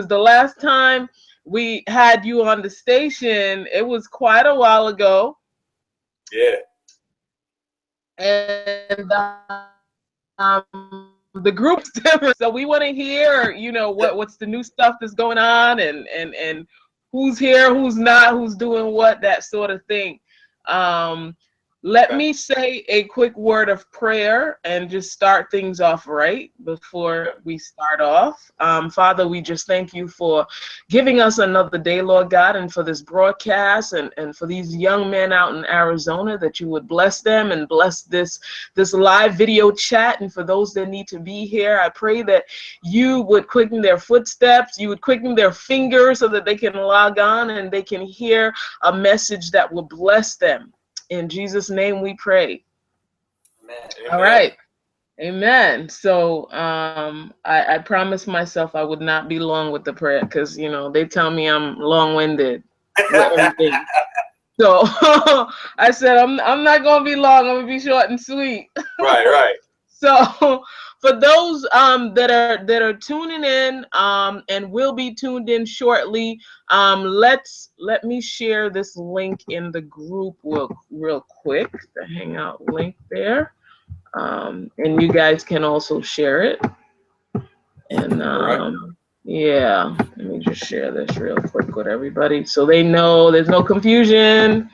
the last time we had you on the station, it was quite a while ago. Yeah. And the group's different, so we want to hear, what's the new stuff that's going on, and who's here, who's not, who's doing what, that sort of thing. Let me say a quick word of prayer and just start things off right before we start off. Father, we just thank you for giving us another day, Lord God, and for this broadcast, and for these young men out in Arizona, that you would bless them and bless this live video chat. And for those that need to be here, I pray that you would quicken their footsteps, you would quicken their fingers so that they can log on and they can hear a message that will bless them. In Jesus' name we pray. Amen. All right. Amen. So I promised myself I would not be long with the prayer, because, they tell me I'm long-winded with everything. So I said, I'm not going to be long. I'm going to be short and sweet. Right. So for those that are tuning in and will be tuned in shortly, let me share this link in the group real quick, the Hangout link there, and you guys can also share it. And yeah, let me just share this real quick with everybody so they know there's no confusion.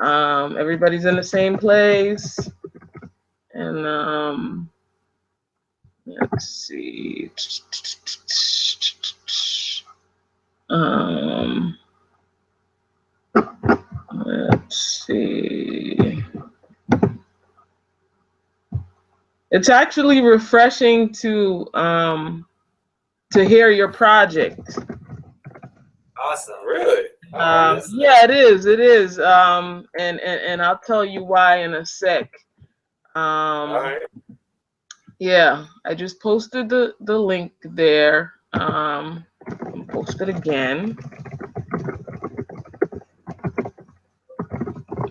Everybody's in the same place. And let's see. Let's see. It's actually refreshing to hear your project. Awesome, really? Yeah, it is. It is. And I'll tell you why in a sec. All right. Yeah, I just posted the link there. I'll post it again.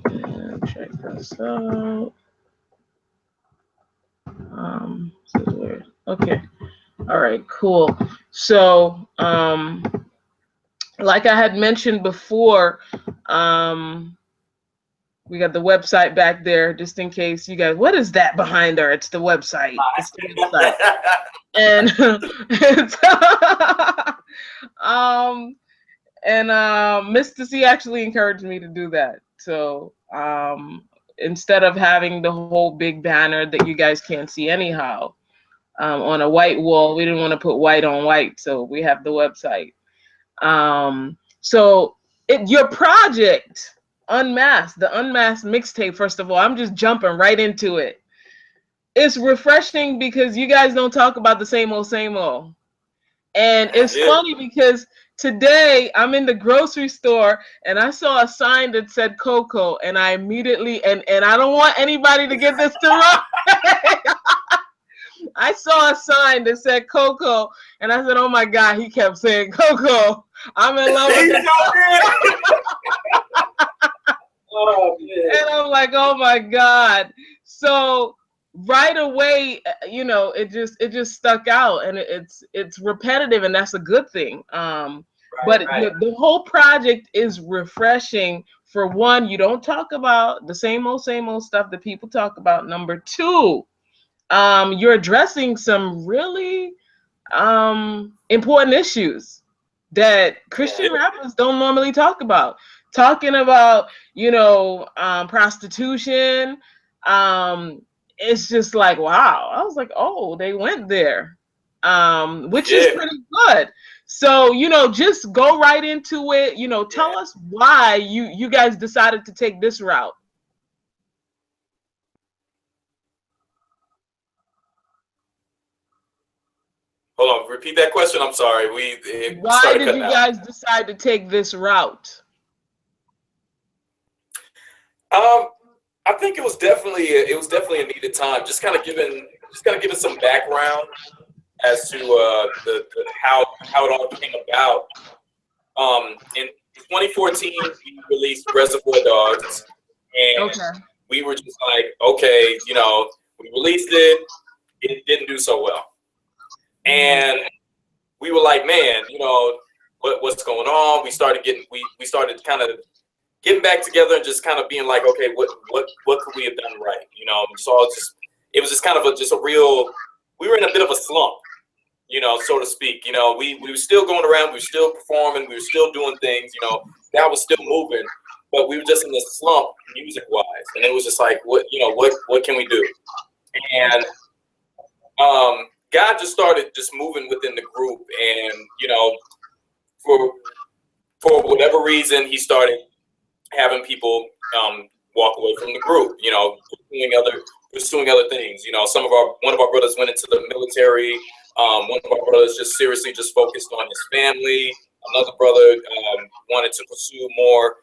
And check this out. This is weird. Okay. All right, cool. So, like I had mentioned before, we got the website back there, just in case you guys, what is that behind her? It's the website. It's the website. And Mr. C actually encouraged me to do that. So instead of having the whole big banner that you guys can't see anyhow, on a white wall, we didn't want to put white on white, so we have the website. So your project, Unmasked, the Unmasked mixtape, first of all, I'm just jumping right into it. It's refreshing because you guys don't talk about the same old, same old. And it's funny because today I'm in the grocery store and I saw a sign that said Coco, and I immediately, and I don't want anybody to get this wrong. I saw a sign that said Coco, and I said, oh my God, he kept saying Coco. I'm in love with this. Oh, man. And I'm like, oh my God. So right away, it just stuck out, and it's repetitive, and that's a good thing. But the whole project is refreshing. For one, you don't talk about the same old stuff that people talk about. Number two, you're addressing some really important issues that Christian rappers don't normally talk about. Talking about, prostitution. It's just like, wow. I was like, oh, they went there, which is pretty good. So, just go right into it. Tell us why you guys decided to take this route. Hold on, repeat that question. I'm sorry. Why did you guys decide to take this route? I think it was definitely a needed time. Just kind of giving some background as to how it all came about. In 2014, we released Reservoir Dogs, and we were just like, okay, we released it. It didn't do so well, and we were like, man, what's going on? We started kind of getting back together and just kind of being like, okay, what could we have done right? So it was just kind of just a real. We were in a bit of a slump, so to speak. We were still going around, we were still performing, we were still doing things. That was still moving, but we were just in this slump music wise, and it was just like, what can we do? And God just started just moving within the group, and for whatever reason, He started having people walk away from the group. Pursuing other things. One of our brothers went into the military. One of our brothers just seriously just focused on his family. Another brother wanted to pursue more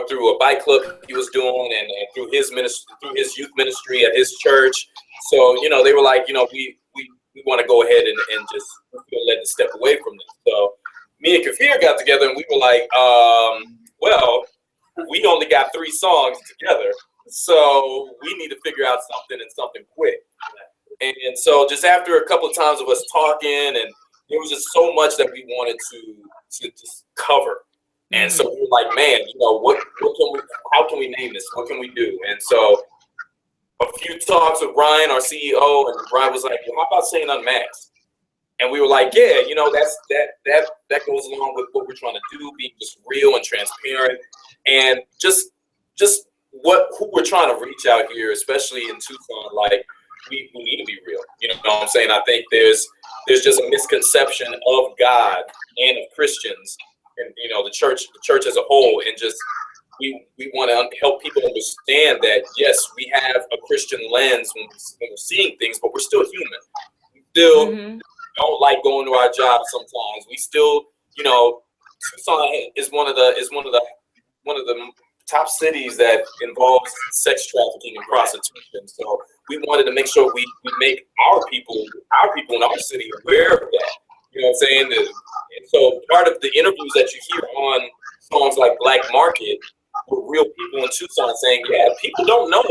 through a bike club he was doing, and through his ministry, through his youth ministry at his church. So they were like, we want to go ahead and just feel led to step away from this. So me and Kafir got together, and we were like, well, we only got 3 songs together, so we need to figure out something quick. And so just after a couple of times of us talking, and there was just so much that we wanted to just cover. And so we were like, man, how can we name this? What can we do? And so a few talks with Brian, our CEO, and Brian was like, well, how about saying unmasked? And we were like, yeah, that goes along with what we're trying to do, being just real and transparent, and just who we're trying to reach out here, especially in Tucson. Like, we need to be real. You know what I'm saying? I think there's just a misconception of God and of Christians, and the church as a whole, and just we want to help people understand that yes, we have a Christian lens when we're seeing things, but we're still human. We still don't like going to our jobs sometimes. We still, Tucson is one of the top cities that involves sex trafficking and prostitution. So we wanted to make sure we make our people in our city aware of that. You know what I'm saying? And so part of the interviews that you hear on songs like Black Market were real people in Tucson saying, yeah, people don't know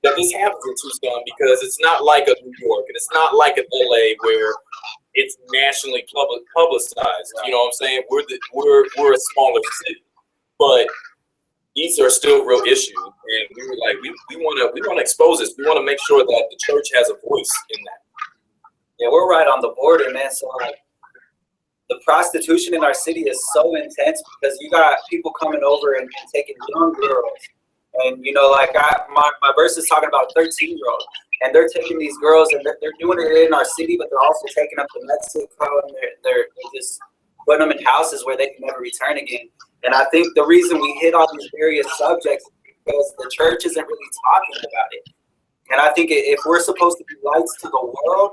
that this happens in Tucson because it's not like a New York, and it's not like an LA where it's nationally publicized. You know what I'm saying? We're a smaller city, but these are still real issues, and we were like, we want to expose this. We want to make sure that the church has a voice in that. Yeah, we're right on the border, man. So the prostitution in our city is so intense because you got people coming over and taking young girls, and my verse is talking about 13-year-olds, and they're taking these girls and they're doing it in our city, but they're also taking them to Mexico, and they're just putting them in houses where they can never return again. And I think the reason we hit all these various subjects is because the church isn't really talking about it. And I think if we're supposed to be lights to the world,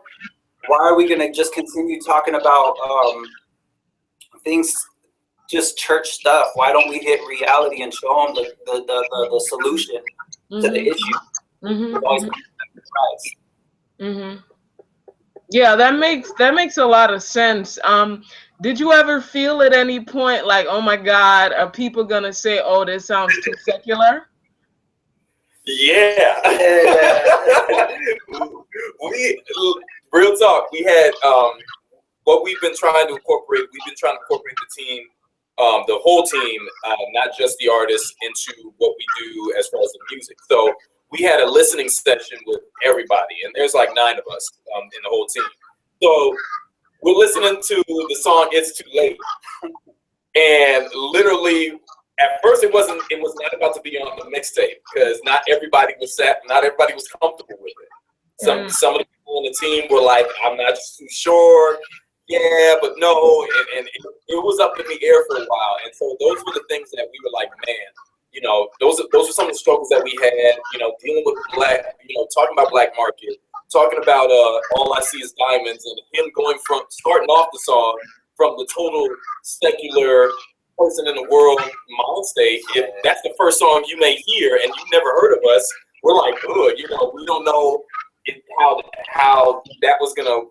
why are we going to just continue talking about things, just church stuff? Why don't we hit reality and show them the solution to the issue? Yeah, that makes a lot of sense. Did you ever feel at any point like, oh my God, are people gonna say, oh, this sounds too secular? Yeah. Real talk, we had what we've been trying to incorporate. We've been trying to incorporate the team, the whole team, not just the artists, into what we do as far as the music. So we had a listening session with everybody, and there's like 9 of us in the whole team. So we're listening to the song "It's Too Late," and literally, at first, it was not about to be on the mixtape because not everybody was comfortable with it. Some of the people on the team were like, "I'm not too sure." Yeah, but no, and it was up in the air for a while. And so those were the things that we were like, man, those were some of the struggles that we had, dealing with talking about Black Market, talking about All I See Is Diamonds, and him starting off the song from the total secular person in the world mind state. If that's the first song you may hear and you've never heard of us, we're like, good, we don't know how that was gonna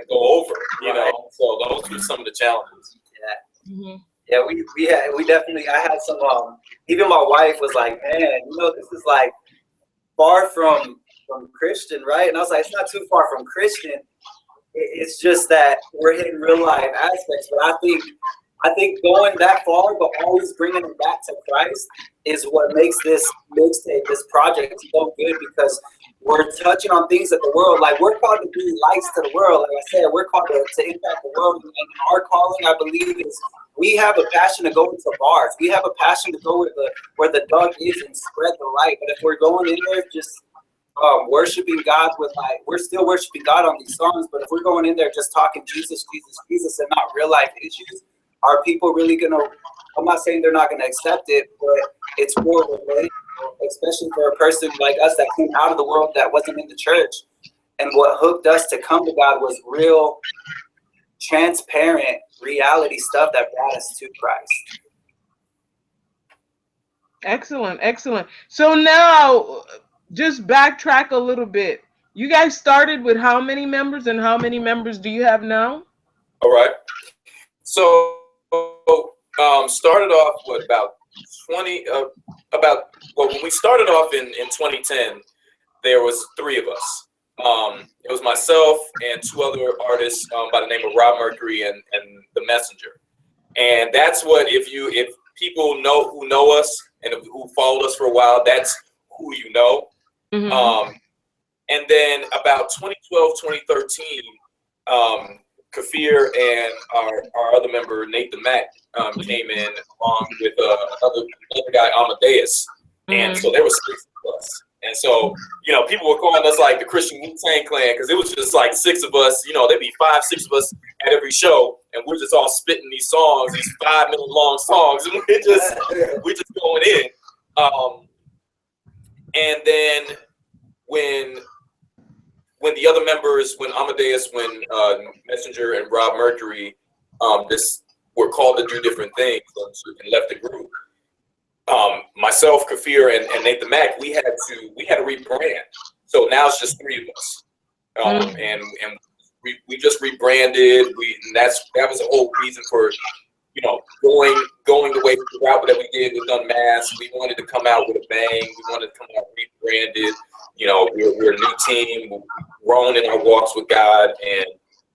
go over, So those were some of the challenges. Yeah. Yeah, we definitely. I had some. Even my wife was like, "Man, this is like far from Christian, right?" And I was like, "It's not too far from Christian, it's just that we're hitting real life aspects. But I think going that far, but always bringing it back to Christ, is what makes this mixtape, this project, so good, because we're touching on things that the world, like, we're called to be lights to the world. Like I said, we're called to impact the world. And our calling, I believe, is we have a passion to go into bars. We have a passion to go where the dog is and spread the light. But if we're going in there just worshiping God with, like, we're still worshiping God on these songs, but if we're going in there just talking Jesus, Jesus, Jesus, and not real life issues, are people really gonna? I'm not saying they're not gonna accept it, but it's more relatable, especially for a person like us that came out of the world, that wasn't in the church, and what hooked us to come to God was real, transparent reality stuff that brought us to Christ. Excellent, excellent. So now, just backtrack a little bit. You guys started with how many members, and how many members do you have now? All right. So started off with about 20. Well, when we started off in 2010, there was three of us. It was myself and two other artists by the name of Rob Mercury and The Messenger. And that's what, if people know who know us and who followed us for a while, that's who you know. Mm-hmm. And then about 2012, 2013, Kafir and our other member, Nathan Mack, came in along with another guy, Amadeus. And so there was 6 of us. And so, people were calling us like the Christian Wu-Tang Clan, because it was just like 6 of us. There'd be 5, 6 of us at every show, and we're just all spitting these songs, these 5-minute long songs, and we're just going in. And then when the other members, when Amadeus, when Messenger and Rob Mercury, were called to do different things and left the group, myself, Kafir, and Nathan Mack, we had to rebrand. So now it's just 3 of us, and we just rebranded. And that was the whole reason for going the way the route that we did with Unmasked. We wanted to come out with a bang. We wanted to come out rebranded. We're a new team. We've grown in our walks with God,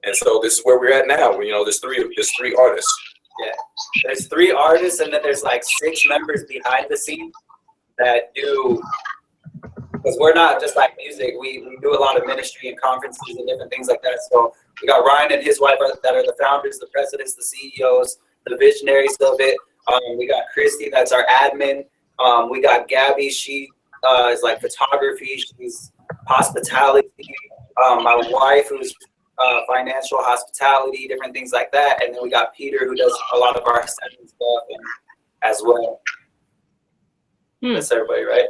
and so this is where we're at now. There's 3 artists. Yeah, there's 3 artists, and then there's like 6 members behind the scene that do, because we're not just like music. We do a lot of ministry and conferences and different things like that. So we got Ryan and his wife that are the founders, the presidents, the CEOs, the visionaries of it. We got Christy, that's our admin. We got Gabby, she is like photography. She's hospitality. My wife, who's financial, hospitality, different things like that. And then we got Peter, who does a lot of our setting stuff as well. That's everybody, right?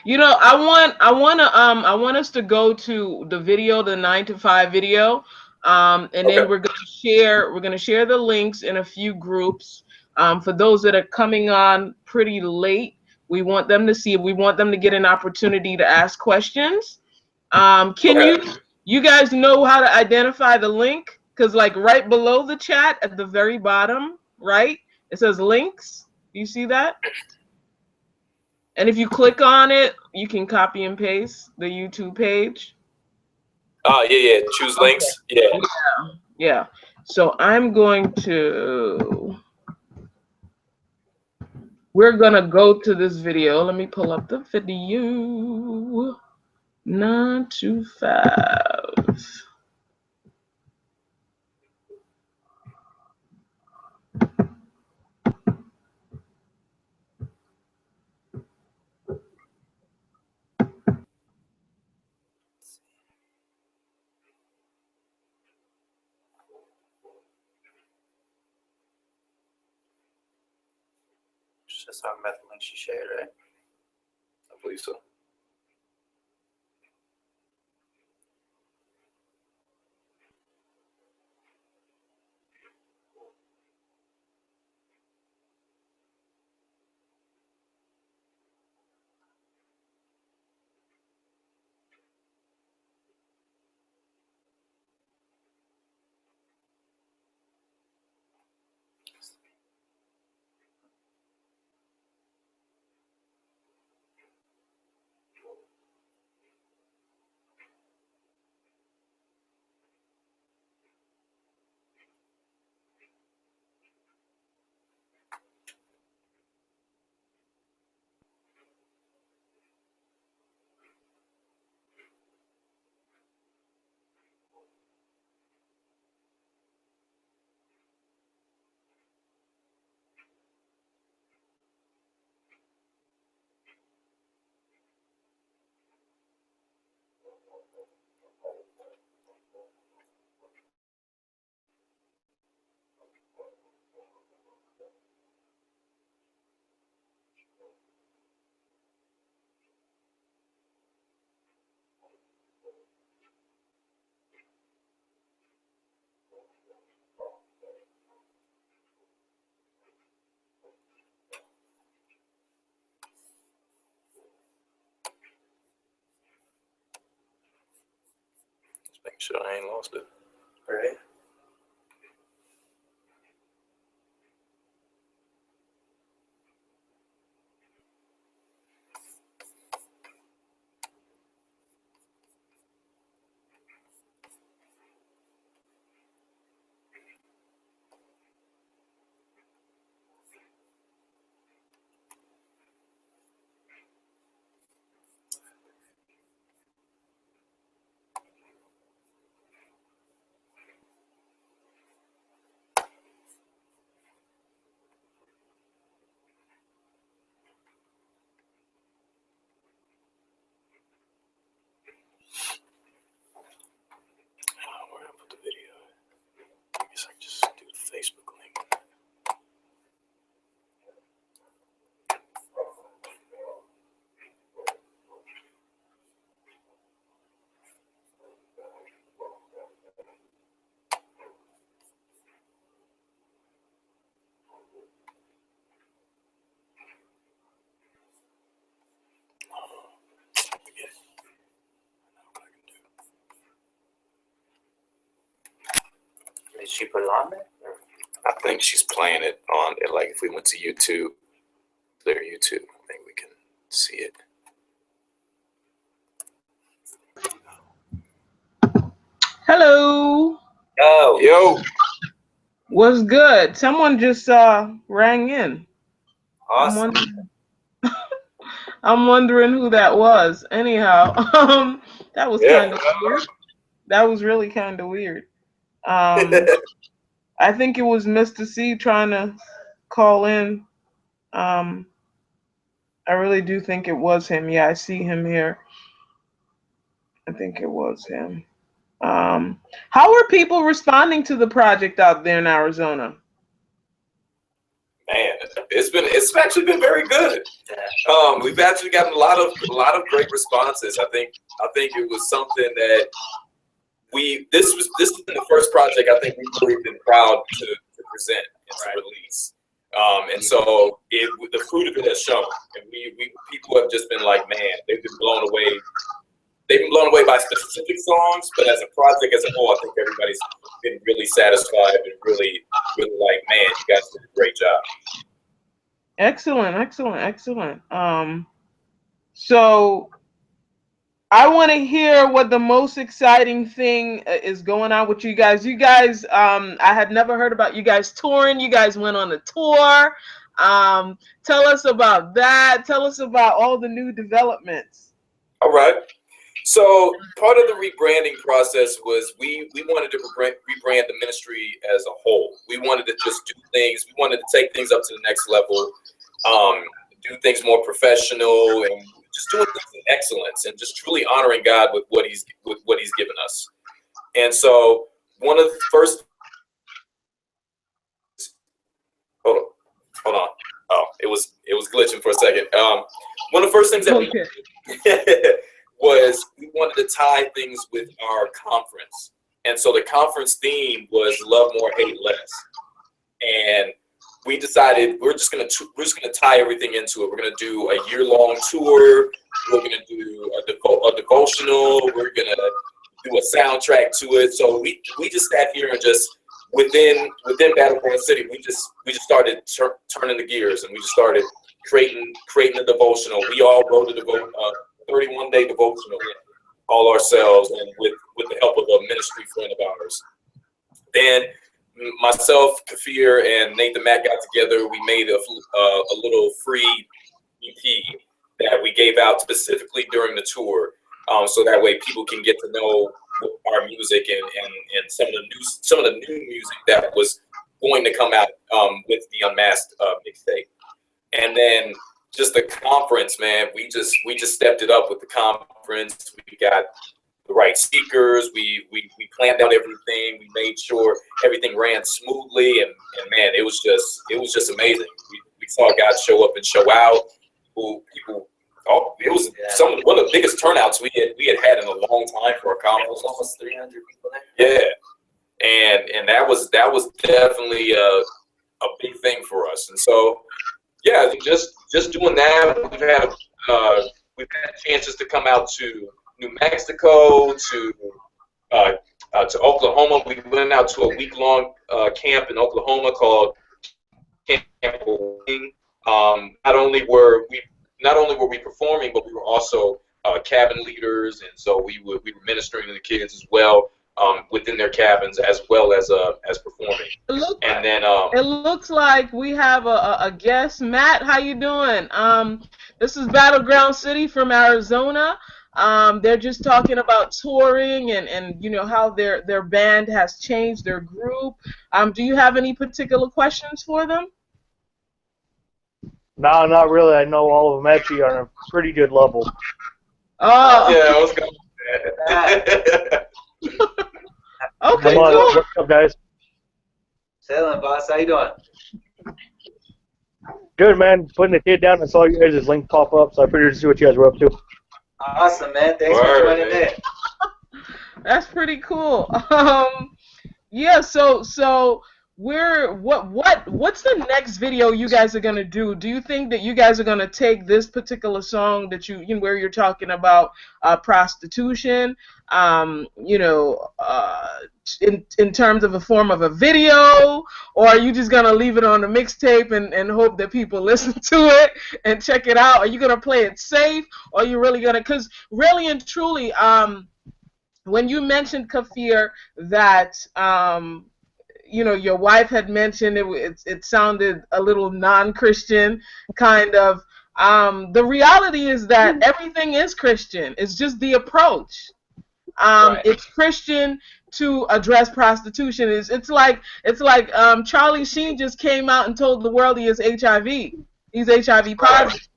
I want us to go to the video, the 9 to 5 video, and then we're gonna share the links in a few groups. For those that are coming on pretty late, we want them to see. We want them to get an opportunity to ask questions. You guys know how to identify the link? Because like right below the chat at the very bottom, right, it says links. Do you see that? And if you click on it, you can copy and paste the YouTube page. Oh, yeah. Choose links. Yeah. Yeah. So we're going to go to this video. Let me pull up the video. 9 to 5. Just talking about the link she shared, right? I believe so. Make sure I ain't lost it. Right. Where did I put the video? I guess I can just do the Facebook link. Forget it. What I can do. Did she put it on there? I think she's playing it on it. Like if we went to YouTube, their YouTube, I think we can see it. Hello. Oh, Yo, What's good? Someone just rang in. awesome. I'm wondering who that was. Anyhow, that was Yeah. kind of weird. That was really kind of weird. I think it was Mr. C trying to call in. I really do think it was him. Yeah, I see him here. I think it was him. How are people responding to the project out there in Arizona? Man, it's actually been very good. We've actually gotten a lot of great responses. I think it was something that this has been the first project I think we've really been proud to present and to release. And so the fruit of it has shown, and people have just been like, man, they've been blown away. They've been blown away by specific songs, but as a project as a whole, I think everybody's been really satisfied and really like, man, you guys did a great job. Excellent. So I want to hear what the most exciting thing is going on with you guys. I had never heard about you guys touring. You guys went on a tour. Tell us about that. Tell us about all the new developments. All right. So part of the rebranding process was we wanted to rebrand the ministry as a whole. We wanted to just do things. We wanted to take things up to the next level, do things more professional, and just doing things in excellence, and just truly honoring God with what He's given us. And so one of the first. Hold on. Oh, it was glitching for a second. One of the first things that we was we wanted to tie things with our conference. And so the conference theme was love more, hate less. And we decided we're just gonna tie everything into it. We're gonna do a year-long tour. We're gonna do a devotional. We're gonna do a soundtrack to it. So we just sat here and just within Battleground City, we just started turning the gears, and we just started creating a devotional. We all wrote a 31-day devotional all ourselves, and with the help of a ministry friend of ours. Then myself, Kafir, and Nathan Mack got together. We made a little free EP that we gave out specifically during the tour, so that way people can get to know our music and some of the new music that was going to come out with the Unmasked mixtape. And then just the conference, man, we just stepped it up with the conference. We got the right speakers. We planned out everything. We made sure everything ran smoothly, and man, it was just amazing. We saw God show up and show out. It was one of the biggest turnouts we had in a long time for a conference. Almost 300 people there. Yeah, and that was definitely a big thing for us. And so, yeah, just doing that, we've had chances to come out to New Mexico, to to Oklahoma. We went out to a week-long camp in Oklahoma called Camp Wing. Not only were we performing, but we were also cabin leaders, and so we were ministering to the kids as well within their cabins, as well as performing. And then it looks like we have a guest. Matt, how you doing? This is Battleground City from Arizona. They're just talking about touring and you know how their band has changed their group. Do you have any particular questions for them? No, not really. I know all of them actually are on a pretty good level. Oh. Yeah, I was going to Okay, Come on, cool. what's up, guys? Sailing, boss. How you doing? Good, man. Putting the kid down, I saw you guys' link pop up, so I figured to see what you guys were up to. Awesome, man. Thanks for joining in. That's pretty cool. Yeah. So what's the next video you guys are gonna do? Do you think that you guys are gonna take this particular song that you know where you're talking about prostitution, you know, in terms of a form of a video, or are you just gonna leave it on the mixtape and hope that people listen to it and check it out? Are you gonna play it safe, or are you really gonna? Because really and truly, when you mentioned, Kafir, that you know, your wife had mentioned it sounded a little non-Christian kind of. The reality is that everything is Christian. It's just the approach. Right. It's Christian to address prostitution. It's like Charlie Sheen just came out and told the world he is HIV. He's HIV positive.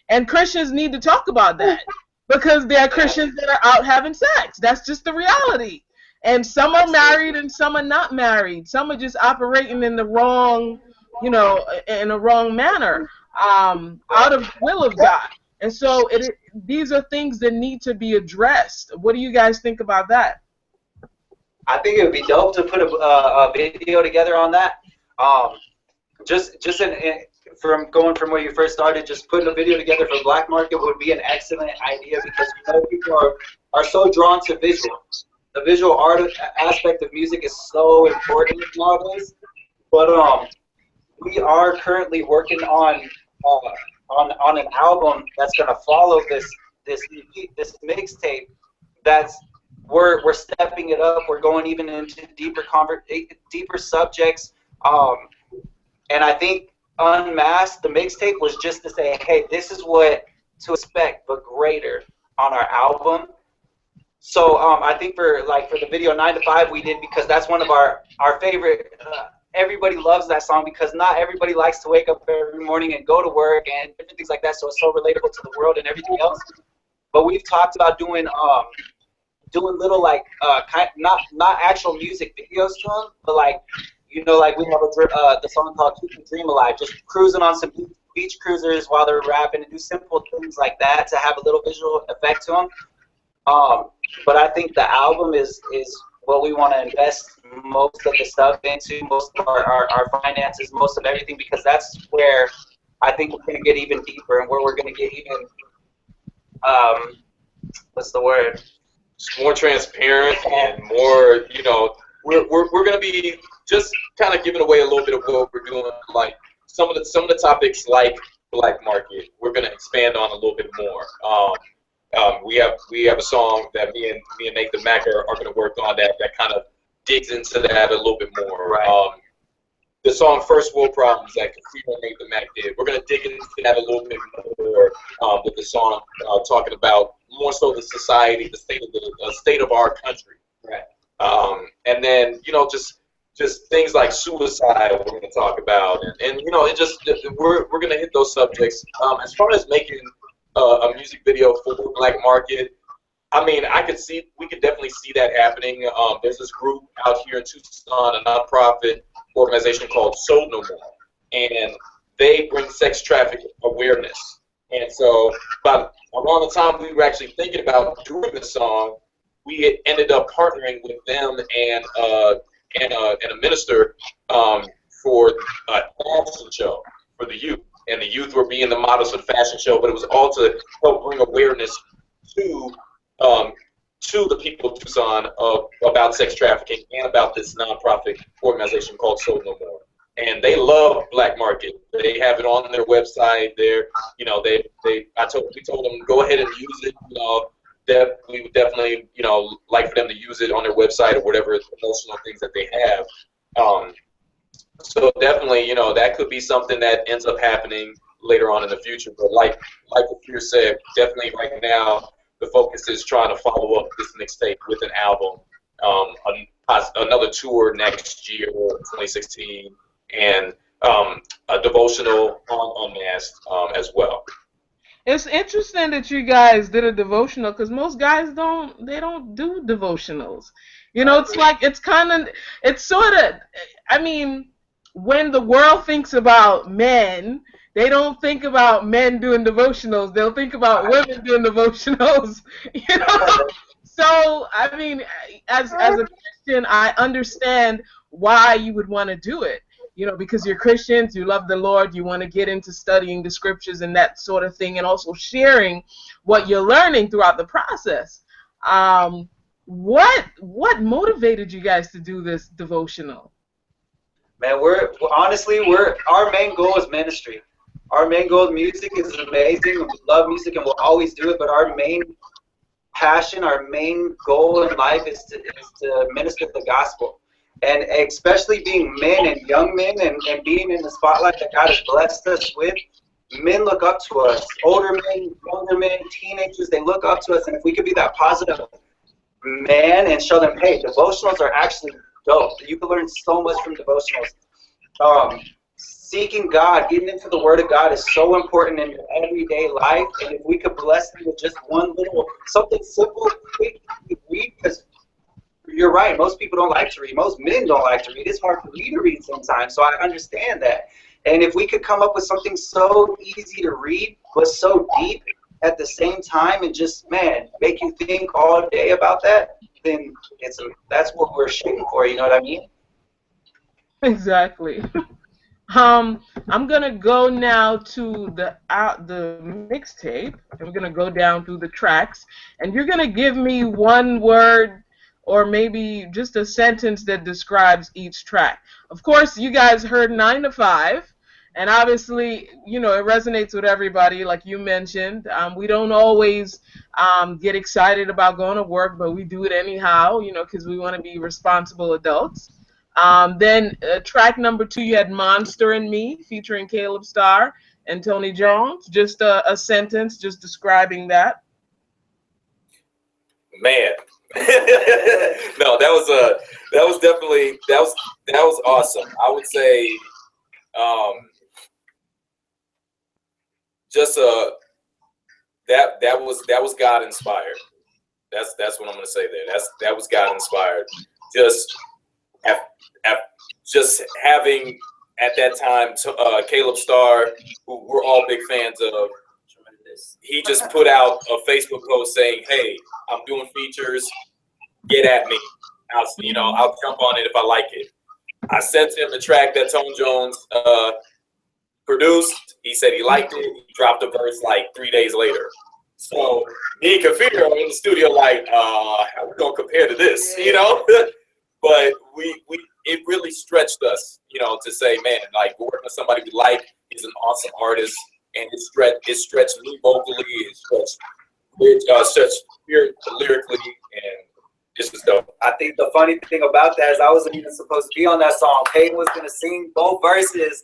And Christians need to talk about that because there are Christians that are out having sex. That's just the reality. And some are married and some are not married. Some are just operating in the wrong, you know, in a wrong manner, out of will of God. And so these are things that need to be addressed. What do you guys think about that? I think it would be dope to put a video together on that. Just from going from where you first started, just putting a video together for Black Market would be an excellent idea because you know people are so drawn to visual. The visual art aspect of music is so important nowadays. But we are currently working on an album that's gonna follow this mixtape. We're stepping it up. We're going even into deeper subjects. And I think Unmasked, the mixtape, was just to say, hey, this is what to expect, but greater on our album. So I think for the video 9 to 5 we did because that's one of our favorite. Everybody loves that song because not everybody likes to wake up every morning and go to work and different things like that. So it's so relatable to the world and everything else. But we've talked about doing little not actual music videos to them, but like you know like we have the song called "Keep the Dream Alive," just cruising on some beach cruisers while they're rapping and do simple things like that to have a little visual effect to them. But I think the album is what we want to invest most of the stuff into, most of our finances, most of everything, because that's where I think we're going to get even deeper and where we're going to get even, what's the word? It's more transparent and more, you know, we're going to be just kind of giving away a little bit of what we're doing, like some of the topics like Black Market, we're going to expand on a little bit more. We have a song that me and Nathan Mack are going to work on that kind of digs into that a little bit more. Right. The song "First World Problems" that Kafir and Nathan Mack did, we're going to dig into that a little bit more with the song talking about more so the society, the state of our country. Right. And then you know just things like suicide we're going to talk about, and you know we're going to hit those subjects. As far as making a music video for the Black Market, I mean, we could definitely see that happening. There's this group out here in Tucson, a nonprofit organization called Soul No More, and they bring sex trafficking awareness. And so, but around the time we were actually thinking about doing the song, we ended up partnering with them and a minister for a fashion show for the youth. And the youth were being the models for the fashion show, but it was all to help bring awareness to to the people of Tucson about sex trafficking and about this nonprofit organization called Soul No More. And they love Black Market. They have it on their website. They're, you know, we told them go ahead and use it. You know, that we would definitely, you know, like for them to use it on their website or whatever promotional things that they have. So definitely, you know, that could be something that ends up happening later on in the future. But like you said, definitely right now the focus is trying to follow up this mixtape with an album, another tour next year, 2016, and a devotional on Unmasked as well. It's interesting that you guys did a devotional because most guys don't do devotionals. You know, it's sort of, I mean, when the world thinks about men, they don't think about men doing devotionals. They'll think about women doing devotionals. You know, so I mean, as a Christian, I understand why you would want to do it. You know, because you're Christians, you love the Lord, you want to get into studying the scriptures and that sort of thing, and also sharing what you're learning throughout the process. What motivated you guys to do this devotional? Man, our main goal is ministry. Our main goal of music is amazing. We love music and we'll always do it, but our main passion, our main goal in life is to minister the gospel. And especially being men and young men and being in the spotlight that God has blessed us with, men look up to us. Older men, younger men, teenagers, they look up to us. And if we could be that positive man and show them, hey, devotionals are actually dope. You can learn so much from devotionals. Seeking God, getting into the Word of God is so important in your everyday life. And if we could bless them with just one little, something simple, quick, read, because you're right, most people don't like to read. Most men don't like to read. It's hard for me to read sometimes, so I understand that. And if we could come up with something so easy to read, but so deep at the same time and just, man, make you think all day about that, then that's what we're shooting for, you know what I mean? Exactly. I'm gonna go now to the mixtape. I'm gonna go down through the tracks, and you're gonna give me one word or maybe just a sentence that describes each track. Of course, you guys heard 9 to 5, and obviously, you know, it resonates with everybody, like you mentioned. We don't always get excited about going to work, but we do it anyhow, you know, because we want to be responsible adults. Then track number 2, you had Monster and Me featuring Caleb Starr and Tony Jones. Just a sentence just describing that. Man. No, that was awesome. I would say just that was God inspired. That's what I'm gonna say there. That was God inspired. Just having at that time Caleb Starr, who we're all big fans of. He just put out a Facebook post saying, "Hey, I'm doing features. Get at me. I'll jump on it if I like it." I sent him the track that Tone Jones produced. He said he liked it. He dropped a verse like 3 days later. So me and Kafir are in the studio like, how are we gonna compare to this? You know? But it really stretched us, you know, to say, man, like we're working with somebody we like. He's an awesome artist, and it stretched me vocally. It stretched lyrically, and this is dope. I think the funny thing about that is I wasn't even supposed to be on that song. Peyton was gonna sing both verses,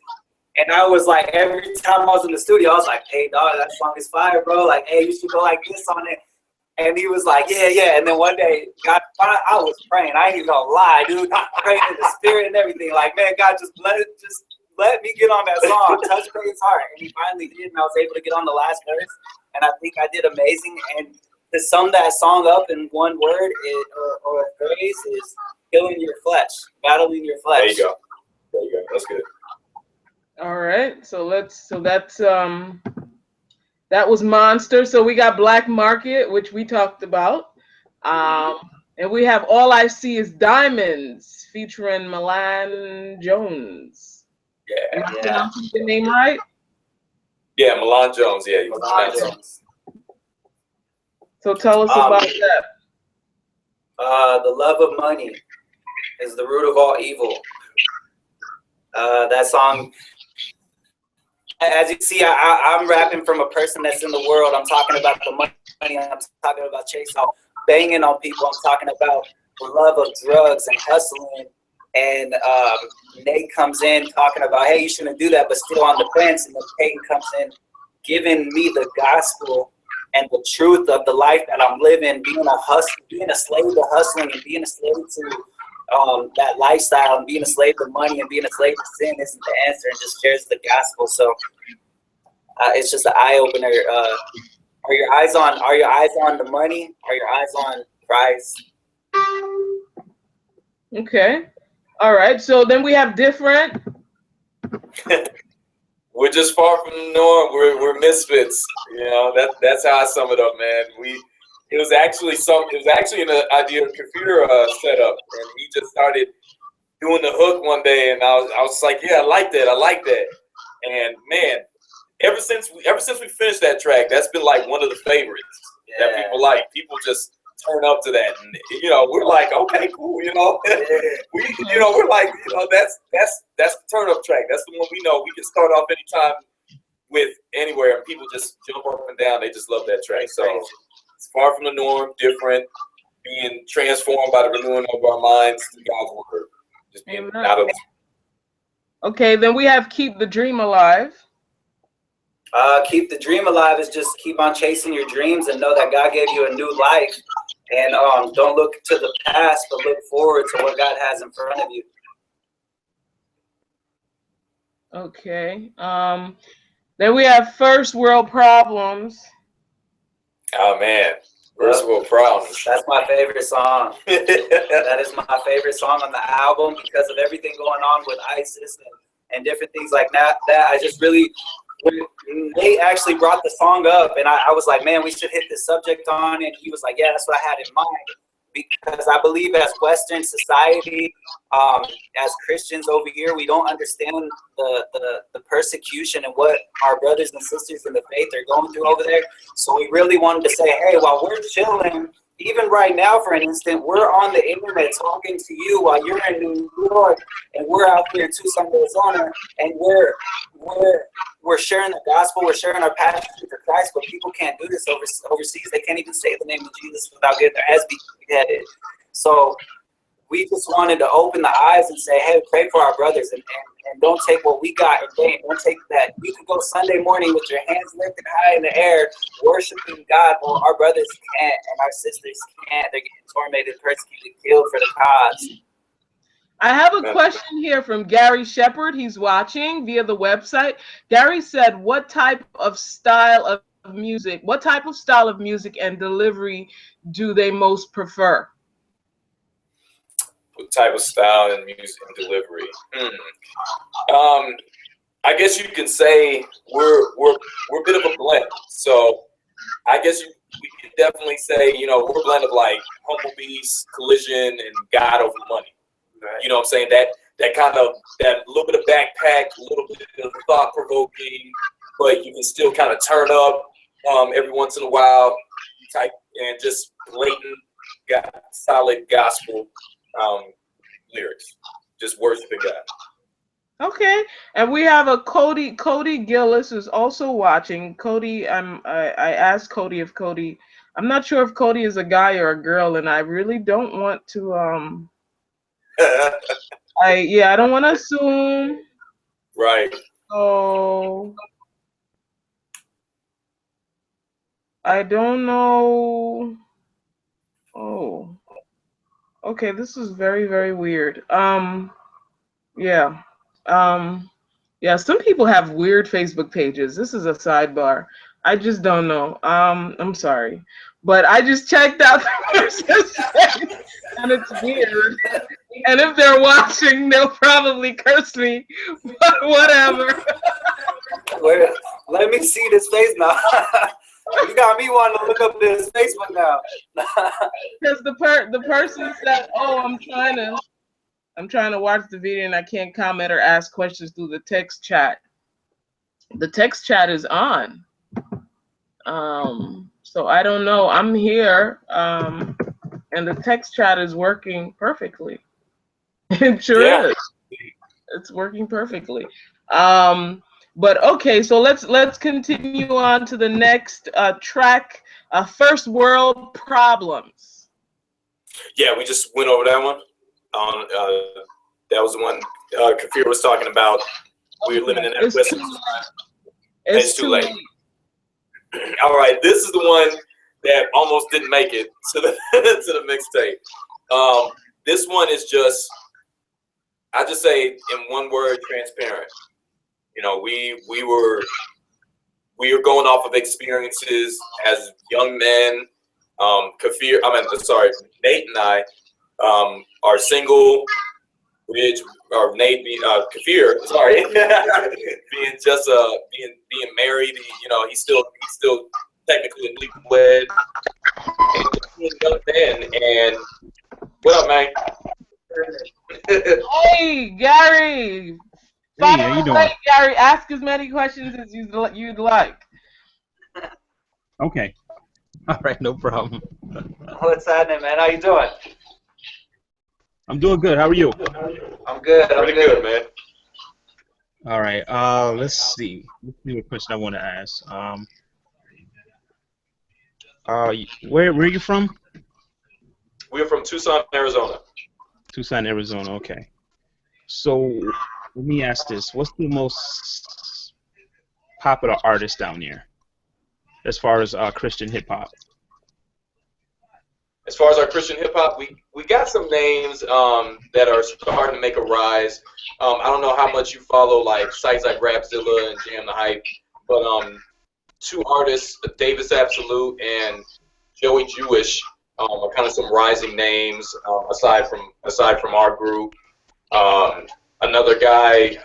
and I was like, every time I was in the studio, I was like, "Hey, dog, that song is fire, bro. Like, hey, you should go like this on it." And he was like, yeah. And then one day, God, I was praying. I ain't even gonna lie, dude. Praying in the spirit and everything. Like, man, God, just let me get on that song. Touch Peyton's heart. And he finally did, and I was able to get on the last verse. And I think I did amazing. And to sum that song up in one word or a phrase is killing your flesh, battling your flesh. There you go. That's good. All right. So that's that was Monster. So we got Black Market, which we talked about. And we have All I See Is Diamonds featuring Milan Jones. Yeah. Am I pronouncing the name right? Yeah, Milan Jones. Yeah, Milan Jones. So tell us about that. The love of money is the root of all evil. That song, as you see, I'm rapping from a person that's in the world. I'm talking about the money. I'm talking about chasing out, banging on people. I'm talking about the love of drugs and hustling. And Nate comes in talking about, hey, you shouldn't do that, but still on the fence. And then Peyton comes in giving me the gospel and the truth of the life that I'm living, being a slave to hustling and being a slave to that lifestyle and being a slave to money and being a slave to sin isn't the answer, and just shares the gospel. So it's just an eye opener. Are your eyes on the money? Are your eyes on Christ? Okay. All right. So then we have different. We're just far from the norm. We're misfits. You know, that's how I sum it up, man. It was actually an idea of computer setup, and he just started doing the hook one day, and I was like, yeah, I like that. And man, ever since we finished that track, that's been like one of the favorites that people like. People just turn up to that, and you know, we're like, okay, cool, you know, we're like, you know, that's the turn up track. That's the one we know we can start off anytime with anywhere, and people just jump up and down. They just love that track. So it's far from the norm, different, being transformed by the renewing of our minds through God's word. Just being out of. Okay, then we have Keep the Dream Alive. Keep the dream alive is just keep on chasing your dreams and know that God gave you a new life. And don't look to the past, but look forward to what God has in front of you. Okay. Then we have First World Problems. Oh man, First World Problems. That's my favorite song. That is my favorite song on the album because of everything going on with ISIS and different things like that. I just really. They actually brought the song up, and I was like, man, we should hit this subject on. And he was like, yeah, that's what I had in mind. Because I believe as Western society, as Christians over here, we don't understand the persecution and what our brothers and sisters in the faith are going through over there. So we really wanted to say, hey, while we're chilling, even right now, for an instant, we're on the internet talking to you while you're in New York, and we're out here in Tucson, Arizona, and we're sharing the gospel, we're sharing our passion for Christ, but people can't do this overseas. They can't even say the name of Jesus without getting their ass beheaded. So we just wanted to open the eyes and say, hey, pray for our brothers and don't take what we got in vain. Don't take that. You can go Sunday morning with your hands lifted high in the air, worshiping God, while our brothers can't and our sisters can't. They're getting tormented, persecuted, killed for the cause. I have a question here from Gary Shepard. He's watching via the website. Gary said, what type of style of music and delivery do they most prefer? What type of style and music and delivery? I guess you can say we're a bit of a blend. So I guess we can definitely say, you know, we're a blend of like Humble Beast, Collision, and God Over Money. You know what I'm saying? That kind of, that little bit of backpack, a little bit of thought provoking, but you can still kind of turn up every once in a while, type, and just blatant, solid gospel lyrics, just worshiping God. Okay, and we have a Cody Gillis is also watching. Cody, I asked Cody if Cody, I'm not sure if Cody is a guy or a girl, and I really don't want to I don't want to assume. Right. So I don't know. Oh, okay. This is very, very weird. Yeah. Yeah. Some people have weird Facebook pages. This is a sidebar. I just don't know. I'm sorry, but I just checked out the person's page, and it's weird. And if they're watching, they'll probably curse me. But whatever. Let me see this face now. You got me wanting to look up this Facebook now. Because the person said, "Oh, I'm trying to watch the video and I can't comment or ask questions through the text chat." The text chat is on. So I don't know. I'm here. and the text chat is working perfectly. It sure Yeah. is. It's working perfectly. But okay, so let's continue on to the next track. First world problems. Yeah, we just went over that one. That was the one Kafir was talking about. We were living in that It's Western too society. late. It's too late. All right, this is the one that almost didn't make it to the to the mixtape. This one is just, I just say in one word, transparent. You know, we were going off of experiences as young men. Nate and I are single. Kafir, sorry, being married. You know, he's still technically a newlywed and just being a young man. And what up, man? Hey, Gary. Hey, how you doing? Gary, ask as many questions as you'd like. Okay. All right, no problem. What's happening, man? How you doing? I'm doing good. How are you? I'm good. Pretty good, man. All right. Let's see. Let's see what question I want to ask. Where are you from? We're from Tucson, Arizona. Tucson, Arizona. Okay. So let me ask this: what's the most popular artist down there, as far as Christian hip hop? As far as our Christian hip hop, we got some names that are starting to make a rise. I don't know how much you follow like sites like Rapzilla and Jam the Hype, but two artists, Davis Absolute and Joey Jewish, are kind of some rising names aside from our group. Another guy,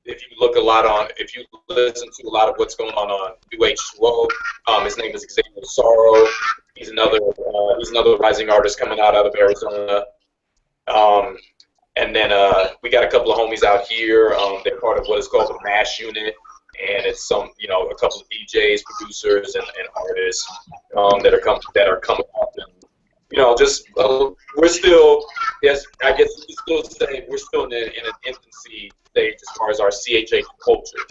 if you listen to a lot of what's going on UH2O, his name is Xavier Sorrow. He's another rising artist coming out of Arizona. And then we got a couple of homies out here. They're part of what is called the MASH unit, and it's a couple of DJs, producers, and artists that are coming up. And just we're still, yes, I guess you could still say we're still in an infancy stage as far as our CHH culture.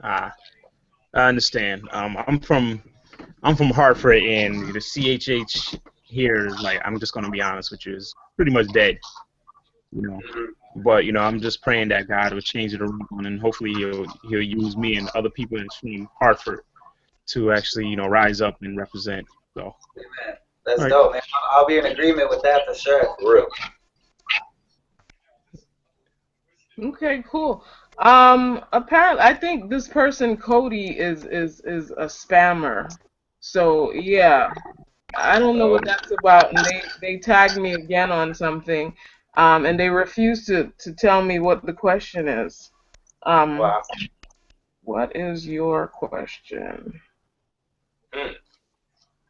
I understand. I'm from Hartford, and the CHH here is like, I'm just gonna be honest with you, is pretty much dead. But I'm just praying that God will change it around, and hopefully he'll use me and other people that's from Hartford to actually rise up and represent. So. Amen. That's right. dope, man. I'll be in agreement with that for sure. For real. Okay, cool. Apparently, I think this person Cody is a spammer. So yeah, I don't know what that's about, and they tagged me again on something, and they refuse to tell me what the question is. Wow. What is your question?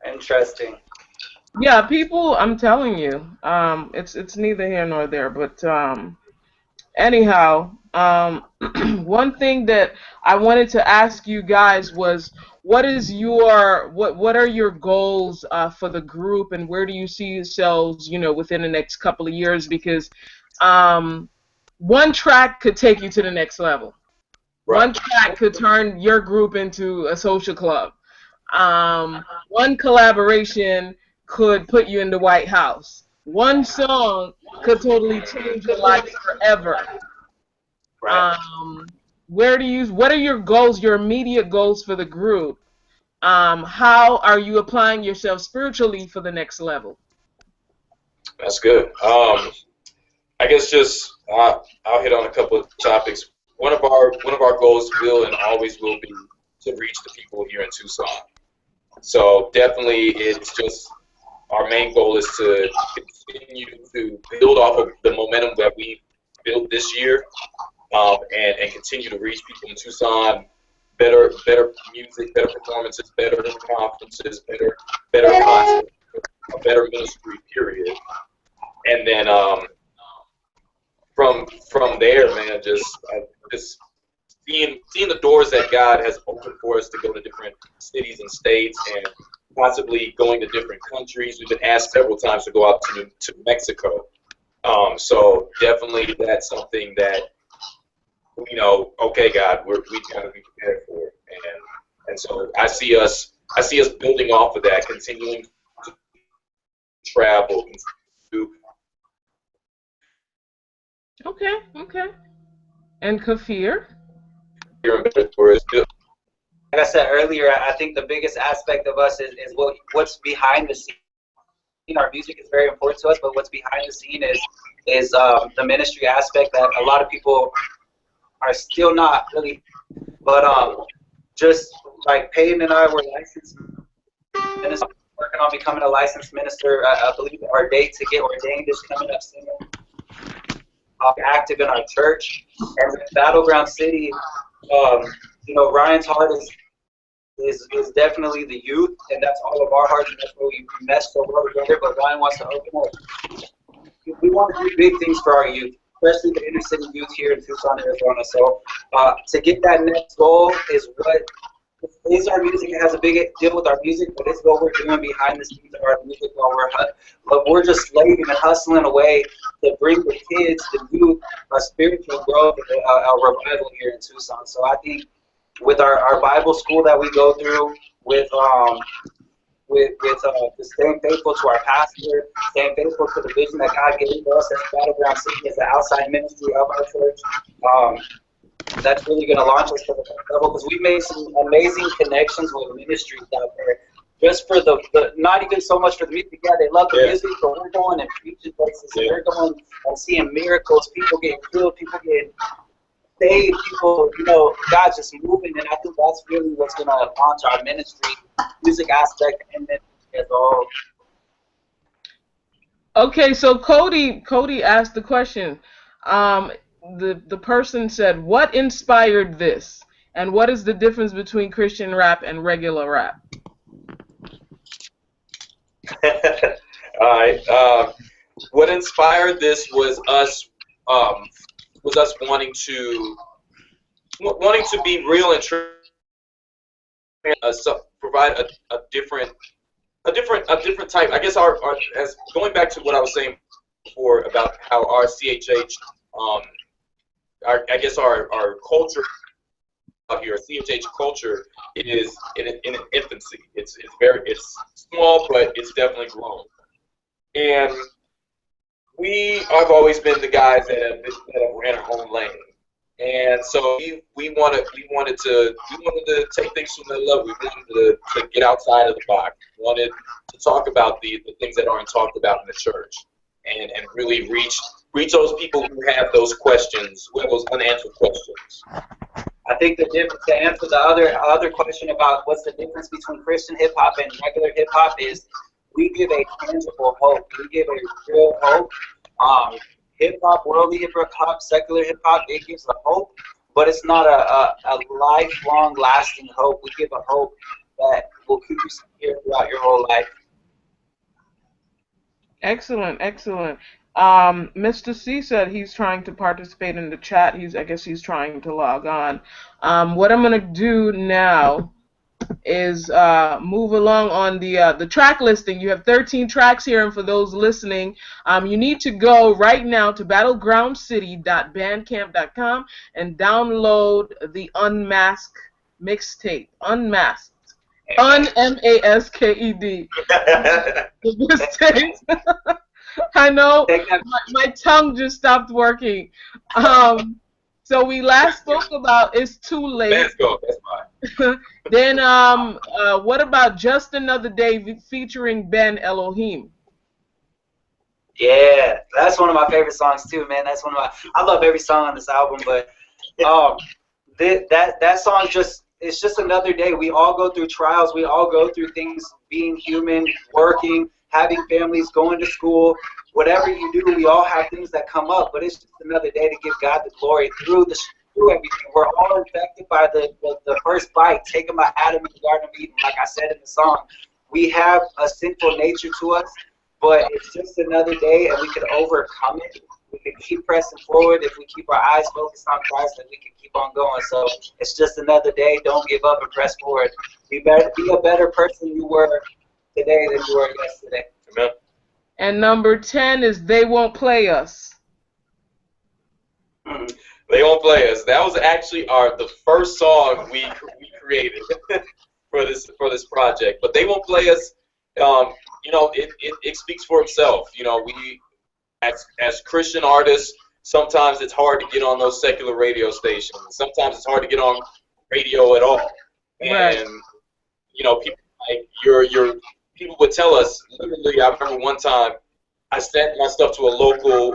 Interesting. Yeah, people, I'm telling you, it's neither here nor there, but anyhow, one thing that I wanted to ask you guys was, what are your goals for the group, and where do you see yourselves, within the next couple of years? Because one track could take you to the next level. Right. One track could turn your group into a social club. One collaboration could put you in the White House. One song could totally change your life forever. Right. What are your goals, your immediate goals for the group? How are you applying yourself spiritually for the next level? That's good. I guess just I'll hit on a couple of topics. One of our goals will and always will be to reach the people here in Tucson. So definitely, it's just our main goal is to continue to build off of the momentum that we built this year, and continue to reach people in Tucson. Better music, better performances, better conferences, better content, a better ministry. Period. And then from there, man, just seeing the doors that God has opened for us to go to different cities and states and possibly going to different countries. We've been asked several times to go out to Mexico. So definitely that's something that, okay, God, we've got to be prepared for it. And so I see us building off of that, continuing to travel. Okay, okay. And Kafir? Like I said earlier, I think the biggest aspect of us is what's behind the scene. Our music is very important to us, but what's behind the scene is the ministry aspect that a lot of people are still not really. But just like Peyton and I were licensed ministers, working on becoming a licensed minister. I believe our date to get ordained is coming up soon. Active in our church, and with Battleground City, Ryan's heart is definitely the youth, and that's all of our hearts, and that's where we mesh so well together. But Ryan wants to open up. We want to do big things for our youth, especially the inner city youth here in Tucson, Arizona. So to get that next goal is our music. It has a big deal with our music, but it's what we're doing behind the scenes of our music while we're just slaving and hustling away to bring the kids, the youth, a spiritual growth, a revival here in Tucson. So I think with our Bible school that we go through, with staying faithful to our pastor, staying faithful to the vision that God gave us as Battleground City, as the outside ministry of our church, that's really going to launch us to the next level, because we've made some amazing connections with ministries out there. Just for the not even so much for the music. Yeah, they love the music, but we're going and preaching places, and we're going and seeing miracles, people getting healed, people getting saved, people, God's just moving, and I think that's really what's going to launch our ministry, music aspect, and then as a whole. Okay, so Cody asked the question. The person said, "What inspired this, and what is the difference between Christian rap and regular rap?" All right. What inspired this was us wanting to be real and true, provide a different type. I guess as going back to what I was saying before about how our CHH, our culture out here, CHH culture, is in infancy. It's small, but it's definitely grown. And I've always been the guys that have ran our own lane. And so we wanted to take things from that level. We wanted to get outside of the box. We wanted to talk about the things that aren't talked about in the church, and really reach those people who have those questions, who have those unanswered questions. I think the difference, to answer the other question about what's the difference between Christian hip hop and regular hip hop, is we give a tangible hope. We give a real hope. Hip hop, worldly hip hop, secular hip hop, it gives a hope, but it's not a lifelong, lasting hope. We give a hope that will keep you secure throughout your whole life. Excellent, excellent. Mr. C said he's trying to participate in the chat. I guess he's trying to log on. What I'm gonna do now is move along on the track listing. You have 13 tracks here, and for those listening, you need to go right now to battlegroundcity.bandcamp.com and download the Unmasked mixtape. Unmasked. UNMASKED. The mixtape. I know my tongue just stopped working. So we last spoke about It's Too Late. Let's go. That's fine. Then what about Just Another Day featuring Ben Elohim? Yeah, that's one of my favorite songs too, man. I love every song on this album, but that song it's just another day. We all go through trials. We all go through things, being human, working, having families, going to school. Whatever you do, we all have things that come up, but it's just another day to give God the glory through everything. We're all infected by the first bite taken by Adam in the Garden of Eden. Like I said in the song, we have a sinful nature to us, but it's just another day, and we can overcome it. We can keep pressing forward if we keep our eyes focused on Christ, and we can keep on going. So it's just another day. Don't give up and press forward. Be a better person you were today than you were yesterday. Amen. And number 10 is They Won't Play Us. They won't play us. That was actually the first song we created for this project. But They Won't Play Us. You know, it speaks for itself. You know, we as Christian artists, sometimes it's hard to get on those secular radio stations. Sometimes it's hard to get on radio at all. And Right. you know, people like your people would tell us. Literally, I remember one time I sent my stuff to a local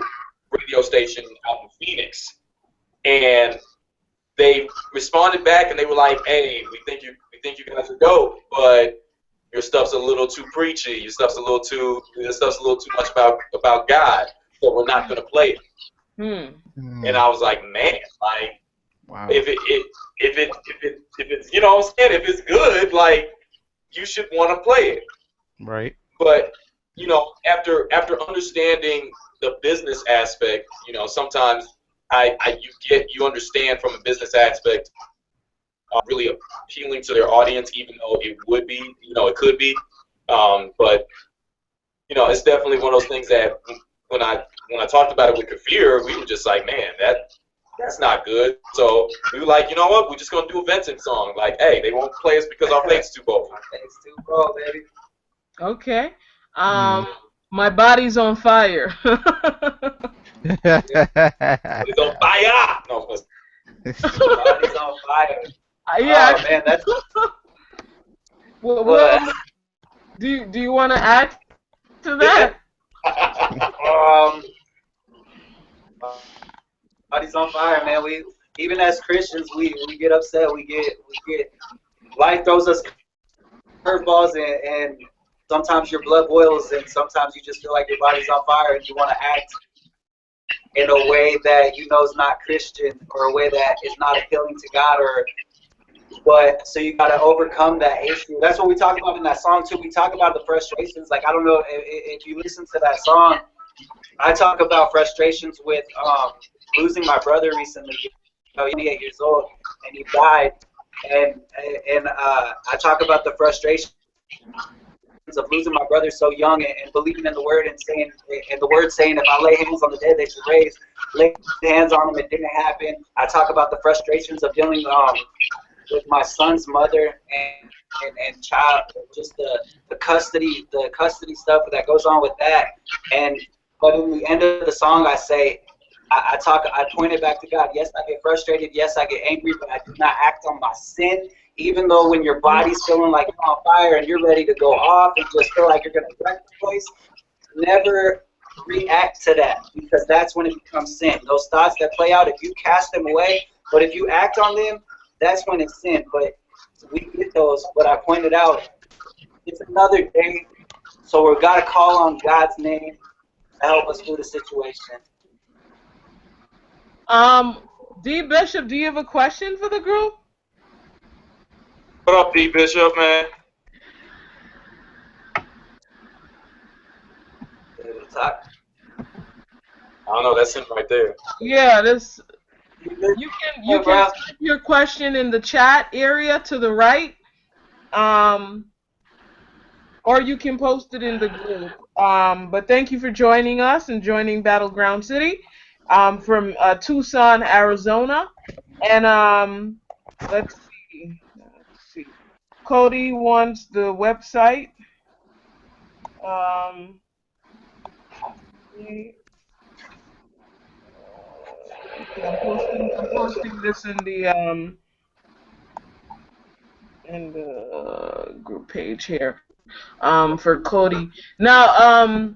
radio station out in Phoenix, and they responded back and they were like, "Hey, we think you guys are dope, but your stuff's a little too preachy. Your stuff's a little too much about God, so we're not gonna play it." And I was like, man, like, Wow. if it's, you know what I'm saying, if it's good, like, you should want to play it. Right. But you know, after understanding the business aspect, you know, sometimes you understand from a business aspect, really appealing to their audience, even though it would be, you know, it could be, but you know, it's definitely one of those things that when I talked about it with Kafir, we were just like, man, that's not good. So we were like, you know what, we're just gonna do a venting song. Like, hey, they won't play us because our faith's too bold. Our faith's too bold, baby. Okay. My Body's on Fire. It's on fire. No, Body's on fire. Yeah. Oh man, that's Well, do you want to add to that? Body's on fire, man. We even as Christians, we get upset. We get life throws us curveballs, and sometimes your blood boils, and sometimes you just feel like your body's on fire, and you want to act in a way that you know is not Christian, or a way that is not appealing to God, but so you got to overcome that issue. That's what we talk about in that song too. We talk about the frustrations. Like, I don't know if you listen to that song, I talk about frustrations with losing my brother recently. You know, 28 years old, and he died. And I talk about the frustrations of losing my brother so young, and believing in the word, and saying, and the word saying, if I lay hands on the dead, they should raise. Lay hands on them, it didn't happen. I talk about the frustrations of dealing with my son's mother and child, just the custody stuff that goes on with that. But in the end of the song, I say, I point it back to God. Yes, I get frustrated. Yes, I get angry, but I do not act on my sin. Even though when your body's feeling like you're on fire and you're ready to go off and just feel like you're going to wreck the place, never react to that, because that's when it becomes sin. Those thoughts that play out, if you cast them away, but if you act on them, that's when it's sin. But we get those. But I pointed out, it's another day, so we've got to call on God's name to help us through the situation. D Bishop, do you have a question for the group? What up, D Bishop, man? I don't know. That's him right there. Yeah, this. You can type your question in the chat area to the right, or you can post it in the group. But thank you for joining us and joining Battleground City from Tucson, Arizona. And let's see. Cody wants the website. I'm posting this in the group page here for Cody. Now,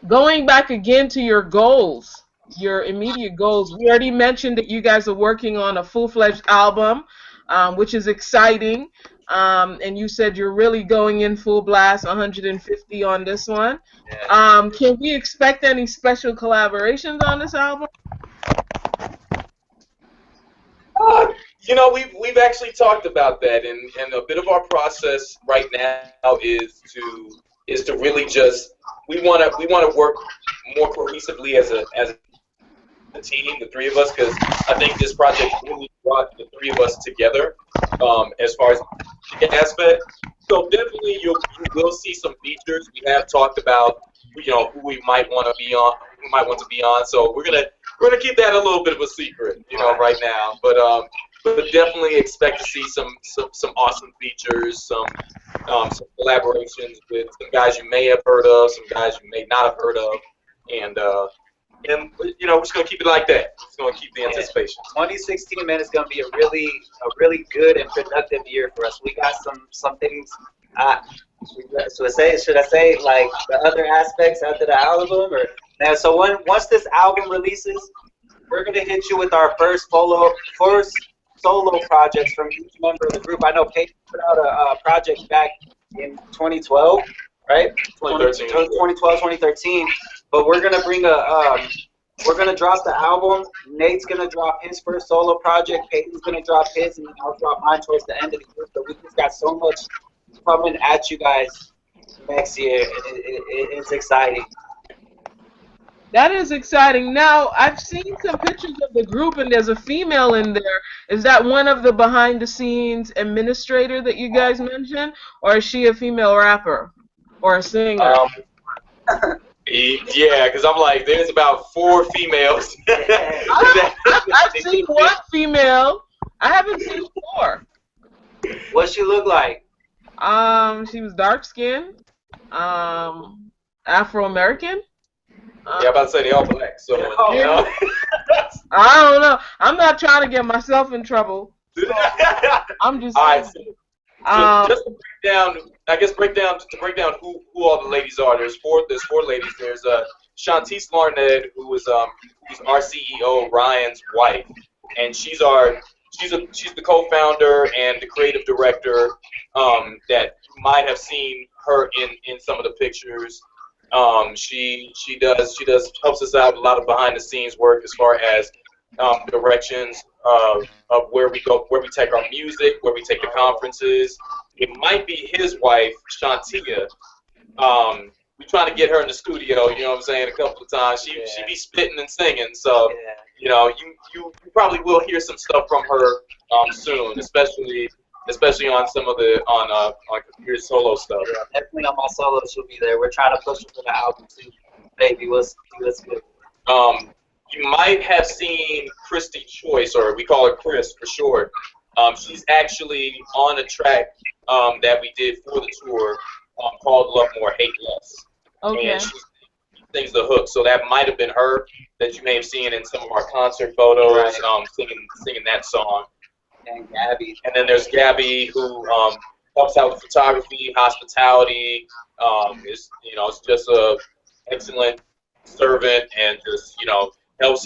going back again to your goals, your immediate goals. We already mentioned that you guys are working on a full-fledged album, which is exciting. And you said you're really going in full blast, 150 on this one. Can we expect any special collaborations on this album? You know, we've actually talked about that, and a bit of our process right now is to really just we want to work more cohesively as a team, the three of us, because I think this project really brought the three of us together. as far as the aspect. So definitely you will see some features. We have talked about who we might want to be on, who might want to be on. So we're gonna keep that a little bit of a secret, right now. But definitely expect to see some awesome features, some collaborations with some guys you may have heard of, some guys you may not have heard of, and we're just gonna keep it like that. Just gonna keep the anticipation. 2016, man, is gonna be a really good and productive year for us. We got some things. Should I say like the other aspects after the album, or now? So once this album releases, we're gonna hit you with our first solo projects from each member of the group. I know Kate put out a project back in 2012, right? 2013. 2012, 2013. But we're gonna bring we're gonna drop the album. Nate's gonna drop his first solo project. Peyton's gonna drop his, and then I'll drop mine towards the end of the year. So we just got so much coming at you guys next year. It's exciting. That is exciting. Now, I've seen some pictures of the group, and there's a female in there. Is that one of the behind-the-scenes administrator that you guys mentioned, or is she a female rapper or a singer? Yeah, because I'm like, there's about 4 females. I've seen one female. I haven't seen 4. What she look like? She was dark-skinned, Afro-American. Yeah, I'm about to say they all black, so I don't know. I'm not trying to get myself in trouble. So I'm just. All right, so just to break down who all the ladies are. There's 4 ladies. There's Shantice Larned, who's our CEO, Ryan's wife, and she's the co-founder and the creative director that you might have seen her in some of the pictures. She helps us out a lot of behind the scenes work as far as directions of where we take our music, where we take the conferences. It might be his wife, Shantia. We're trying to get her in the studio, you know what I'm saying, a couple of times. She be spitting and singing, so you probably will hear some stuff from her soon, especially on some of the on your solo stuff. Yeah, definitely on my solo, she'll be there. We're trying to push her for the album too. Baby, let's good. You might have seen Christy Choice, or we call her Chris for short. She's actually on a track that we did for the tour called Love More, Hate Less. Okay. And she sings the hook, so that might have been her that you may have seen in some of our concert photos, singing that song. And Gabby. And then there's Gabby, who helps out with photography, hospitality. Is just a excellent servant, and just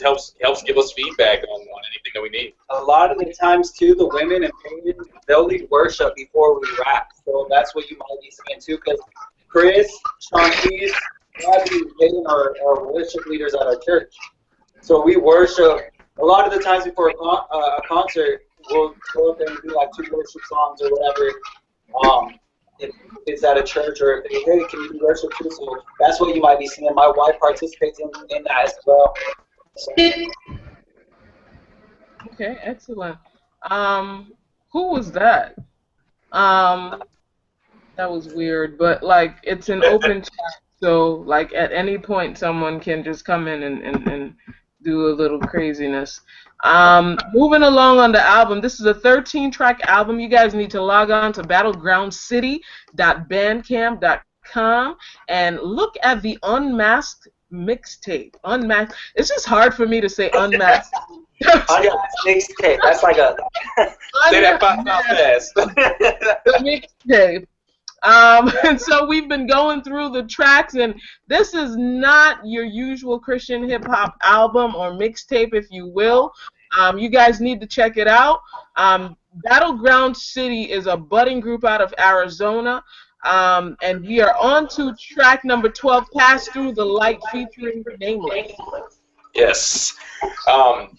helps give us feedback on anything that we need. A lot of the times too, the women and Peyton, they'll lead worship before we rap. So that's what you might be seeing too, because Chris, Shantice, Gabby, and Peyton are worship leaders at our church. So we worship a lot of the times before a concert. We'll go up there and do like 2 worship songs or whatever. If it's at a church, or if they, hey, can you do worship too? So that's what you might be seeing. My wife participates in that as well. So. Okay, excellent. Who was that? That was weird, but like it's an open chat, so like at any point someone can just come in and do a little craziness. Moving along on the album, this is a 13-track album. You guys need to log on to battlegroundcity.bandcamp.com and look at the Unmasked mixtape. Unmasked. It's just hard for me to say unmasked. Unmasked mixtape. That's like a. Say that 5 fast. Mixtape. And so we've been going through the tracks, and this is not your usual Christian hip-hop album or mixtape, if you will. You guys need to check it out. Battleground City is a budding group out of Arizona, and we are on to track number 12, Pass Through the Light, featuring Nameless. Yes.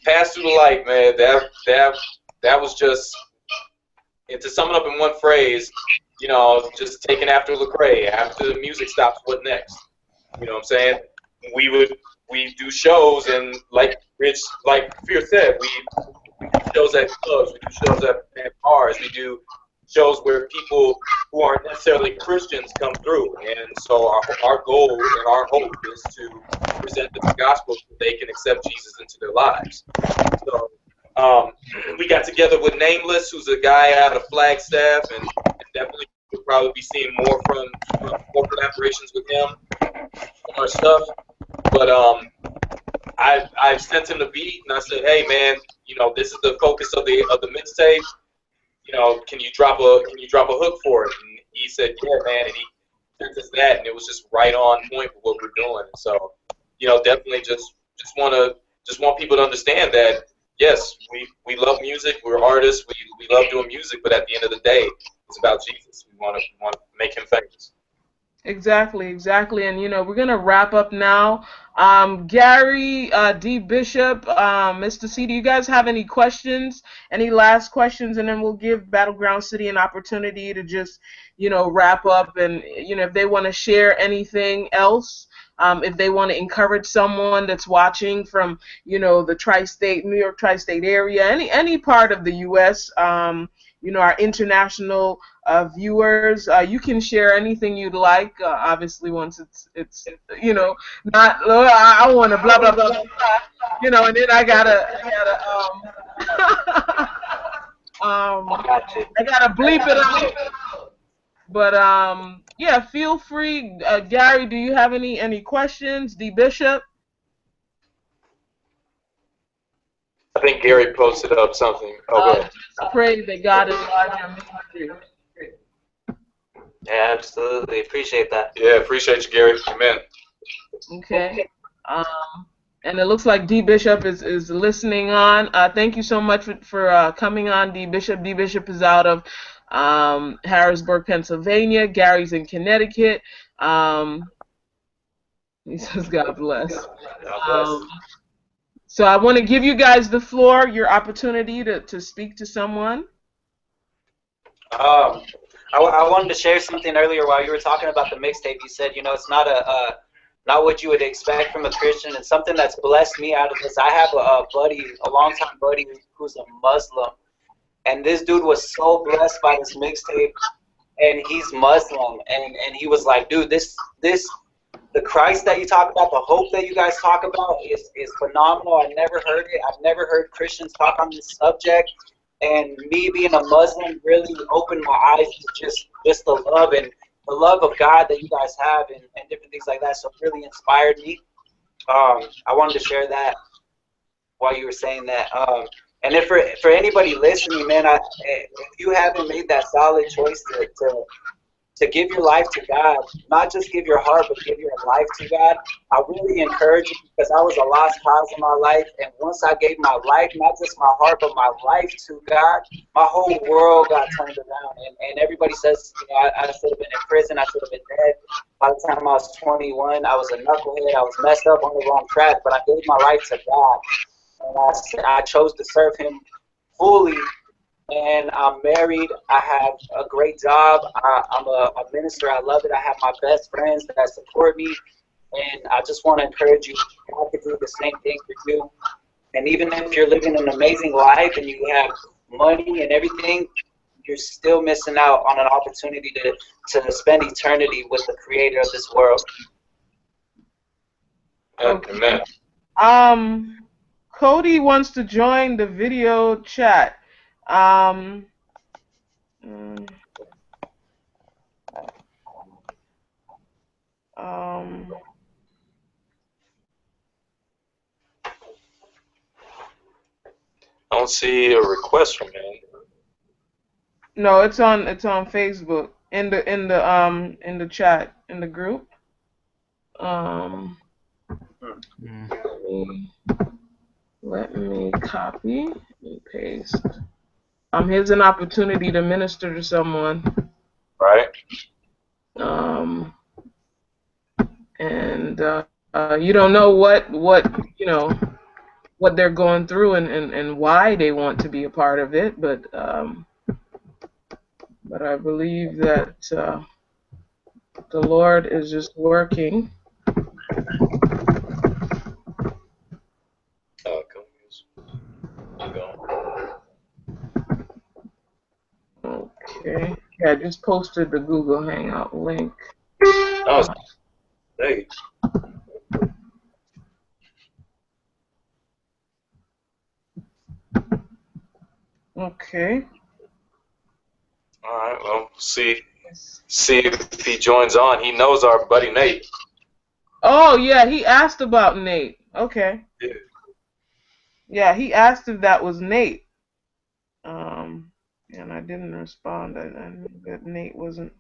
Pass Through the Light, man. That was just, and to sum it up in one phrase, just taking after Lecrae. After the music stops, what next? You know what I'm saying? We do shows, and like Fear said, shows at clubs, we do shows at bars, we do shows where people who aren't necessarily Christians come through. And so our goal and our hope is to present the gospel so they can accept Jesus into their lives. So we got together with Nameless, who's a guy out of Flagstaff, and definitely we'll probably be seeing more from more collaborations with him on our stuff. But I sent him the beat and I said, hey man, you know, this is the focus of the mixtape. You know, can you drop a hook for it? And he said, yeah, man. And he sent us that, and it was just right on point with what we're doing. And so, you know, definitely just want people to understand that yes, we love music. We're artists. We love doing music, but at the end of the day, it's about Jesus. We want to make him famous. Exactly, exactly. And, you know, we're going to wrap up now. Gary, D. Bishop, Mr. C, do you guys have any questions, any last questions? And then we'll give Battleground City an opportunity to just, you know, wrap up. And, you know, if they want to share anything else, if they want to encourage someone that's watching from, you know, the tri-state, New York tri-state area, any part of the U.S., you know, our international viewers, you can share anything you'd like. Obviously, once it's you know, not I want to blah blah blah blah, you know, and then I gotta I gotta bleep it out. But yeah, feel free. Gary, do you have any questions? D Bishop. I think Gary posted up something. Oh, go ahead. Pray that God enlarge your ministry. Yeah, absolutely. Appreciate that. Yeah, appreciate you, Gary. Amen. Okay. And it looks like D Bishop is listening on. Thank you so much for coming on, D Bishop. D Bishop is out of Harrisburg, Pennsylvania. Gary's in Connecticut. He says, God bless. So I want to give you guys the floor, your opportunity to speak to someone. I wanted to share something earlier while you were talking about the mixtape. You said, you know, it's not not what you would expect from a Christian, and something that's blessed me out of this. I have a buddy, a longtime buddy, who's a Muslim, and this dude was so blessed by this mixtape, and he's Muslim, and he was like, dude, the Christ that you talk about, the hope that you guys talk about is phenomenal. I never heard it. I've never heard Christians talk on this subject. And me being a Muslim really opened my eyes to just the love of God that you guys have and different things like that. So it really inspired me. I wanted to share that while you were saying that. And if for anybody listening, man, if you haven't made that solid choice to give your life to God, not just give your heart, but give your life to God, I really encourage you, because I was a lost cause in my life, and once I gave my life, not just my heart, but my life to God, my whole world got turned around. And everybody says, you know, I should have been in prison, I should have been dead. By the time I was 21, I was a knucklehead, I was messed up on the wrong track, but I gave my life to God, and I chose to serve Him fully. And I'm married. I have a great job. I'm a minister. I love it. I have my best friends that support me. And I just want to encourage you, God can do the same thing for you. And even if you're living an amazing life and you have money and everything, you're still missing out on an opportunity to spend eternity with the creator of this world. Amen. Cody wants to join the video chat. I don't see a request from him. No, it's on Facebook in the chat in the group. Let me copy and paste. Here's an opportunity to minister to someone. Right. And you don't know what you know what they're going through and why they want to be a part of it, but I believe that the Lord is just working. Go. Okay. Yeah, I just posted the Google Hangout link. Oh, hey. Okay. All right. Well, see if he joins on. He knows our buddy Nate. Oh yeah, he asked about Nate. Okay. Yeah. Yeah, he asked if that was Nate. And I didn't respond. I knew that Nate wasn't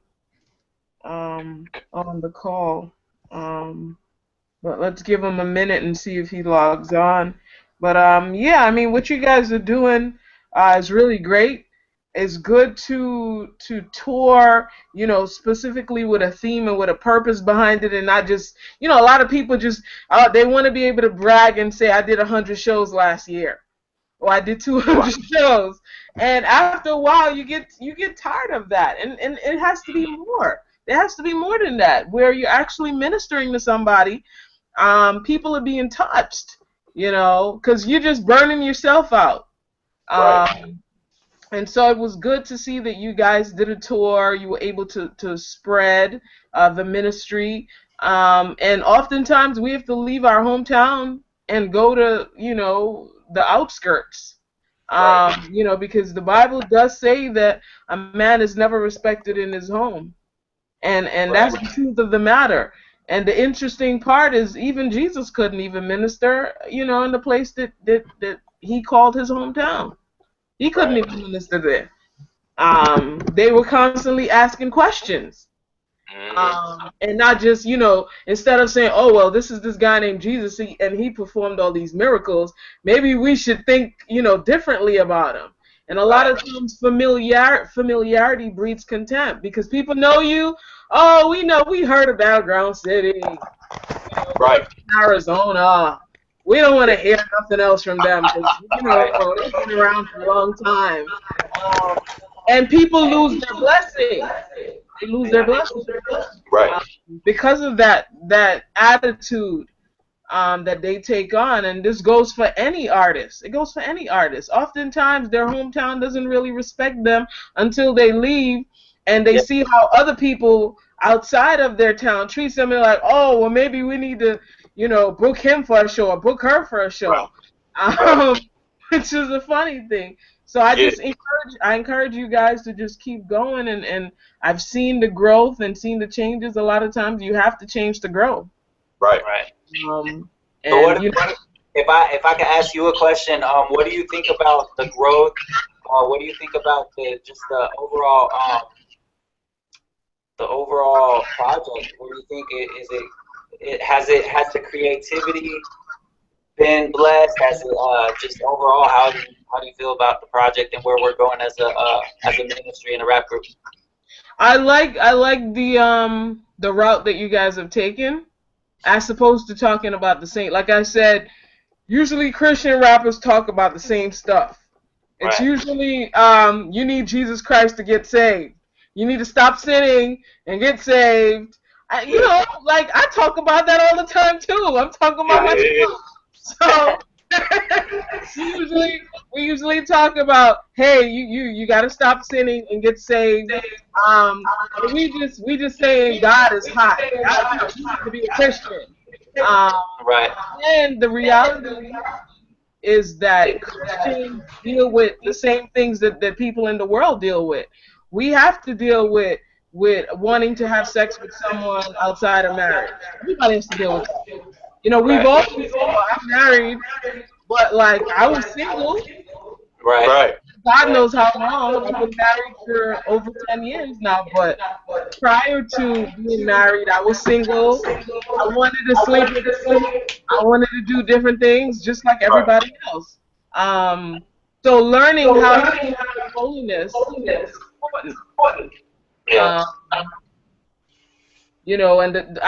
on the call. But let's give him a minute and see if he logs on. But yeah, I mean, what you guys are doing is really great. It's good to tour, you know, specifically with a theme and with a purpose behind it, and not just, you know, a lot of people just they want to be able to brag and say I did 100 shows last year, or I did 200 shows, and after a while you get tired of that, and it has to be more. There has to be more than that, where you're actually ministering to somebody. People are being touched, you know, because you're just burning yourself out. Right. And so it was good to see that you guys did a tour. You were able to spread the ministry. And oftentimes we have to leave our hometown and go to, you know, the outskirts. Right. You know, because the Bible does say that a man is never respected in his home. And Right. that's the truth of the matter. And the interesting part is even Jesus couldn't even minister, you know, in the place that he called his hometown. He couldn't Right. even minister there. They were constantly asking questions. And not just, you know, instead of saying, oh, well, this is this guy named Jesus and he performed all these miracles, maybe we should think, you know, differently about him. And a lot of times familiarity breeds contempt because people know you. Oh, we know, we heard of Battleground City, Right. Arizona. We don't want to hear nothing else from them because, you know, they've been around for a long time. And people lose their blessing. They lose their blessing. Right. Because of that attitude that they take on, and this goes for any artist. It goes for any artist. Oftentimes, their hometown doesn't really respect them until they leave, and they see how other people outside of their town treat them. And they're like, oh, well, maybe we need to, you know, book him for a show or book her for a show, which is a funny thing. So I just encourage you guys to just keep going, and I've seen the growth and seen the changes. A lot of times you have to change to grow. Right. So And what, you know, if I could ask you a question, what do you think about the growth? What do you think about the overall project? What do you think has the creativity been blessed? Has it just overall how do you feel about the project and where we're going as a ministry and a rap group? I like the route that you guys have taken, as opposed to talking about the same. Like I said, usually Christian rappers talk about the same stuff. It's usually you need Jesus Christ to get saved. You need to stop sinning and get saved. You know, like I talk about that all the time too. I'm talking about myself. So we usually talk about, hey, you got to stop sinning and get saved. We just saying God is hot. God is hot to be a Christian. And the reality is that Christians deal with the same things that people in the world deal with. We have to deal with wanting to have sex with someone outside of marriage. Everybody has to deal with that. You know, we've all been single. I'm married, but like I was single. Right. God knows how long. I've been married for over 10 years now, but prior to being married, I was single. I wanted to sleep with them. I wanted to do different things just like everybody else. So learning how to live holiness is important. You know, and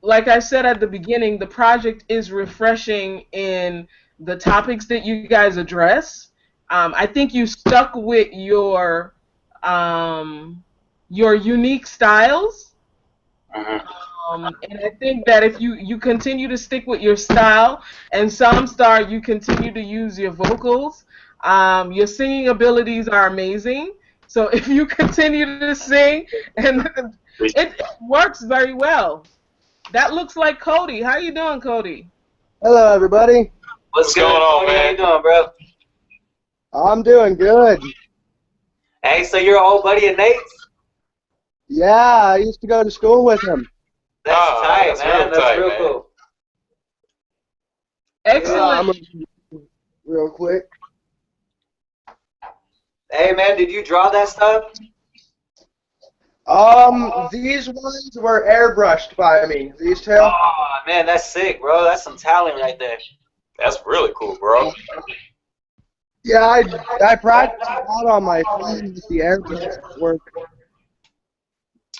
like I said at the beginning, the project is refreshing in the topics that you guys address. I think you stuck with your unique styles. And I think that if you continue to stick with your style, and some star you continue to use your vocals, your singing abilities are amazing. So if you continue to sing, and it works very well. That looks like Cody. How you doing, Cody? Hello, everybody. What's going good, on, Cody? How man? you doing, bro? I'm doing good. Hey, so you're an old buddy of Nate's? Yeah, I used to go to school with him. That's tight, that's man. real That's tight, real man. cool. Yeah, Excellent. real quick. Hey, man, did you draw that stuff? These ones were airbrushed by me. These two. Oh, man, that's sick, bro. That's some talent right there. That's really cool, bro. Yeah, I practiced a lot on my phone with the airbrush work.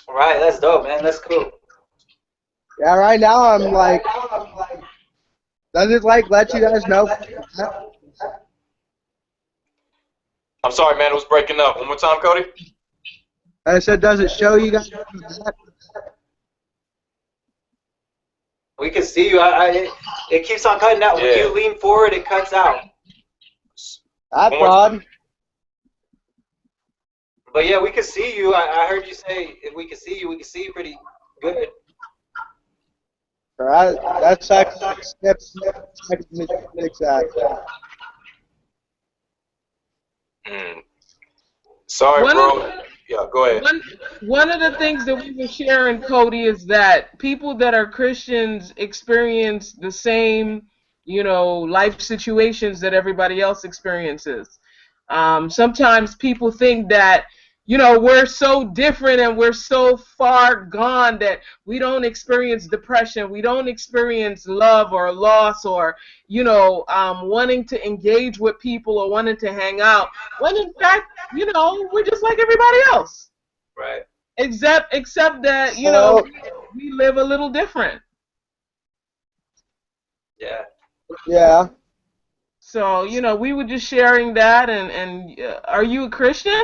Right, that's dope, man. That's cool. Yeah, right now I'm like, does it like let you guys know? I'm sorry, man. It was breaking up. One more time, Cody. I said, does it show you guys? We can see you. It keeps on cutting out. When Yeah. you lean forward, it cuts out. That's One more odd. But yeah, we can see you. I heard you say if we can see you, we can see you pretty good. All right, that's actually steps. Exactly. Sorry, One bro. of, Yeah, go ahead. one of the things that we were sharing, Cody, is that people that are Christians experience the same, life situations that everybody else experiences. Sometimes people think that, we're so different and we're so far gone that we don't experience depression, we don't experience love or loss or, wanting to engage with people or wanting to hang out. When in fact, we're just like everybody else. Right. Except that, So, we live a little different. Yeah. yeah. So, we were just sharing that. And are you a Christian?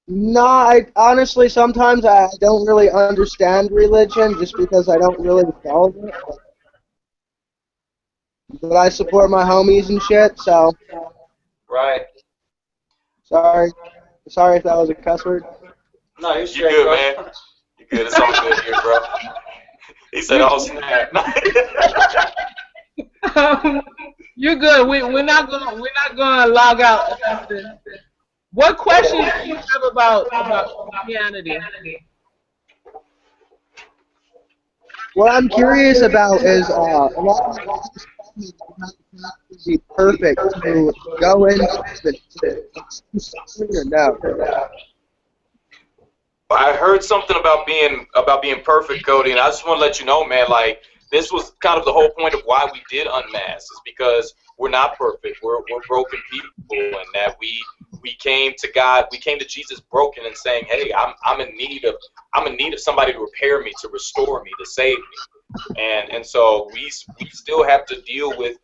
No, honestly, sometimes I don't really understand religion just because I don't really follow it. But I support my homies and shit, so Right. sorry. Sorry if that was a cuss word. No, you're You straight, good, bro. man? You good? It's all good here, bro. He said, "Oh snap." You're good. We're not gonna log out. What questions do you have about Christianity? What I'm curious about is a lot of my guys tell me that you have to be perfect to go into heaven. Is this true or no? I heard something about being perfect, Cody, and I just want to let you know, man. Like this was kind of the whole point of why we did Unmask, is because we're not perfect. We're broken people, and that we came to God, we came to Jesus broken and saying, "Hey, I'm in need of somebody to repair me, to restore me, to save me," and so we still have to deal with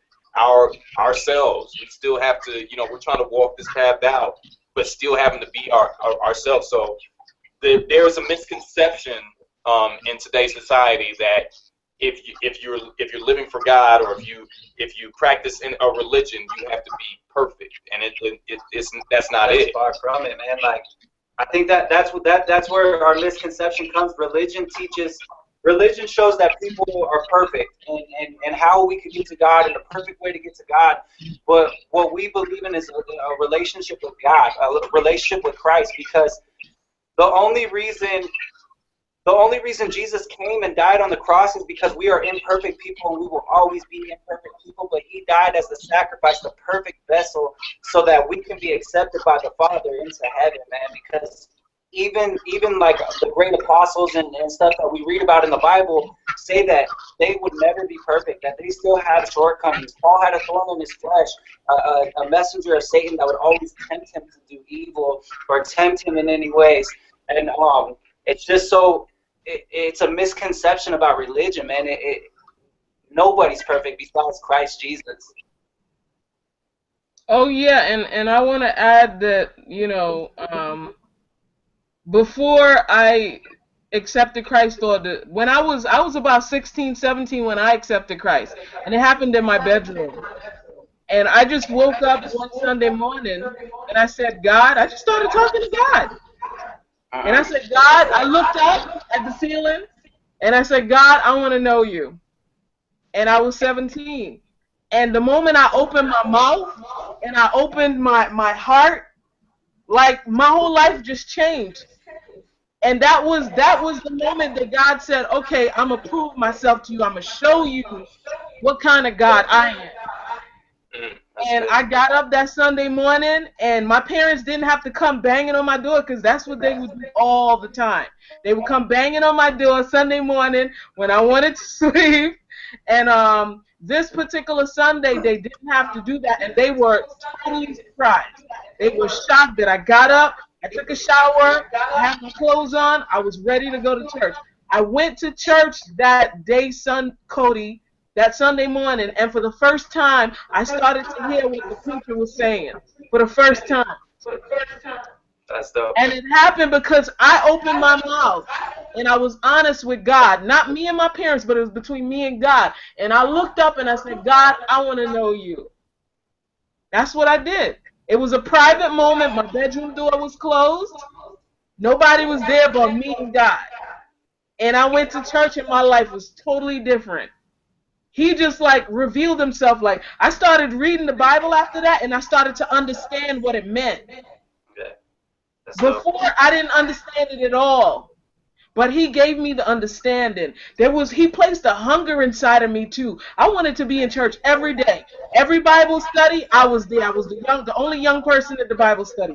ourselves. We still have to, we're trying to walk this path out, but still having to be ourselves. So there's a misconception in today's society that if you're living for God, or if you practice in a religion, you have to be perfect, and that's not That's it. far from it, man. Like, I think that's where our misconception comes. Religion shows that people are perfect, and how we can get to God, and the perfect way to get to God. But what we believe in is a relationship with God, a relationship with Christ, because the only reason Jesus came and died on the cross is because we are imperfect people, and we will always be imperfect people, but he died as the sacrifice, the perfect vessel, so that we can be accepted by the Father into heaven, man. Because even like the great apostles and stuff that we read about in the Bible say that they would never be perfect, that they still have shortcomings. Paul had a thorn in his flesh, a messenger of Satan that would always tempt him to do evil or tempt him in any ways. And it's just so it's a misconception about religion, man. Nobody's perfect besides Christ Jesus. Oh yeah, and I want to add that, before I accepted Christ, or when I was about 16, 17 when I accepted Christ, and it happened in my bedroom. And I just woke up one Sunday morning and I said, God, I just started talking to God. And I said, God, I looked up at the ceiling and I said, God, I want to know you. And I was 17. And the moment I opened my mouth and I opened my heart, like my whole life just changed. And that was the moment that God said, okay, I'm going to prove myself to you. I'm going to show you what kind of God I am. And I got up that Sunday morning, and my parents didn't have to come banging on my door because that's what they would do all the time. They would come banging on my door Sunday morning when I wanted to sleep. And this particular Sunday, they didn't have to do that, and they were totally surprised. They were shocked that I got up, I took a shower, I had my clothes on, I was ready to go to church. I went to church that day, Cody, that Sunday morning, and for the first time, I started to hear what the preacher was saying. For the first time. That's dope. And it happened because I opened my mouth and I was honest with God. Not me and my parents, but it was between me and God. And I looked up and I said, God, I want to know you. That's what I did. It was a private moment. My bedroom door was closed. Nobody was there but me and God. And I went to church and my life was totally different. He just like revealed himself. Like I started reading the Bible after that and I started to understand what it meant. Okay. Before I didn't understand it at all. But he gave me the understanding. He placed a hunger inside of me too. I wanted to be in church every day. Every Bible study, I was there. I was the only young person at the Bible study.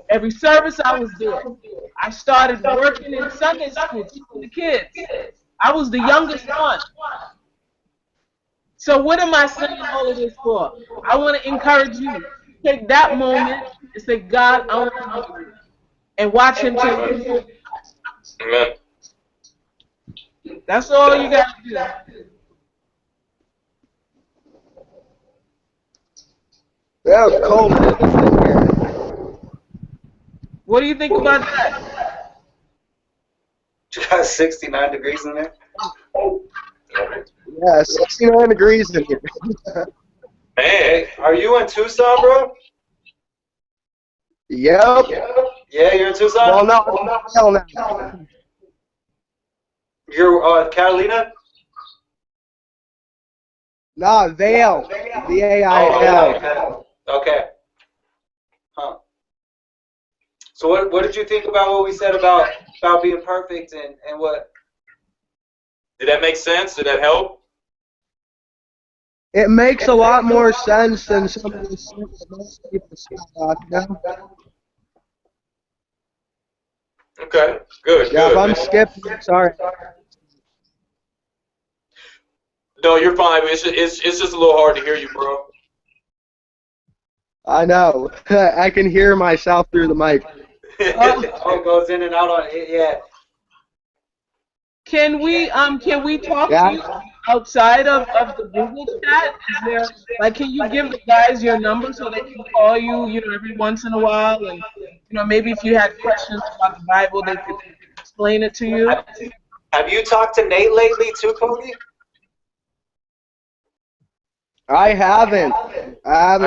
Every service, I was there. I started working in Sunday school, teaching the kids. I was the youngest one. So what am I saying all of this for? I want to encourage you to take that moment and say, God, I want to know you. And watch him take you. Amen. That's all you got to do. Yeah, it's cold. What do you think about that? You got 69 degrees in there? Yeah, 69 degrees in here. Hey, are you in Tucson, bro? Yep. Yeah, you're in Tucson? Well, no, hell no. You're Catalina? Nah, Vail. V-A-I-L. Okay. Huh. So what did you think about what we said about being perfect and what? Did that make sense? Did that help? It makes a lot more sense than some of the shit that most people say, you know? Okay. Good. Yeah, Good. if I'm Man. skipping, sorry. No, you're fine. It's just a little hard to hear you, bro. I know. I can hear myself through the mic. Oh, it goes in and out on it. Yeah. Can we talk Yeah. to you outside of the Google chat? Is there can you give the guys your number so they can call you, every once in a while, and maybe if you had questions about the Bible, they could explain it to you. Have you talked to Nate lately too, Cody? I haven't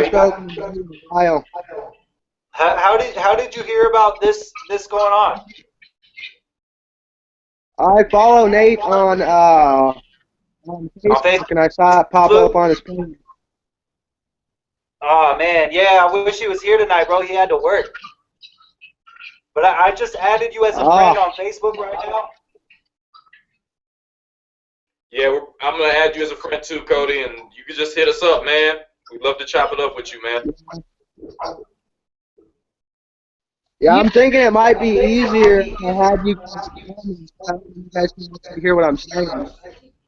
spoken to you in a while. How did you hear about this going on? I follow Nate on Facebook, and I saw it pop up on his screen. Oh man, yeah, I wish he was here tonight, bro. He had to work. But I just added you as a friend on Facebook right now. Yeah, I'm gonna add you as a friend too, Cody, and you can just hit us up, man. We'd love to chop it up with you, man. Yeah, I'm thinking it might be easier to have you guys call me so you guys can actually hear what I'm saying.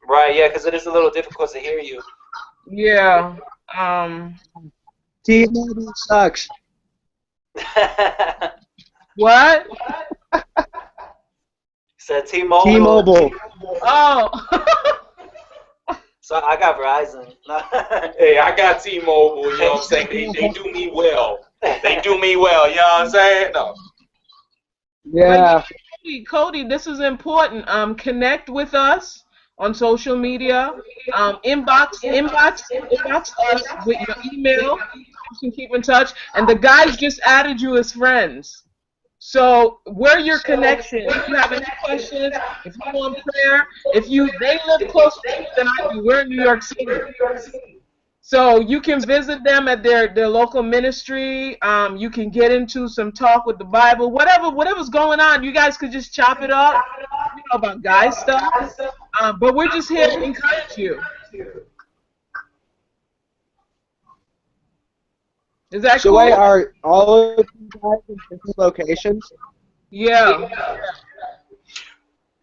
Right, yeah, because it is a little difficult to hear you. Yeah. T-Mobile sucks. What? Said T-Mobile. T-Mobile. Oh. So I got Verizon. Hey, I got T-Mobile, you know what I'm saying? They do me well. They do me well, you know what I'm saying? No. Yeah. Cody, this is important. Connect with us on social media. Inbox us with your email. You can keep in touch. And the guys just added you as friends. So we're your connection. If you have any questions, if you want prayer, they live closer to you than I do. We're in New York City. So you can visit them at their local ministry. You can get into some talk with the Bible, whatever's going on. You guys could just chop it up, about guy stuff. But we're just here to encourage you. Is that So cool? wait, are all of you guys in different locations? Yeah.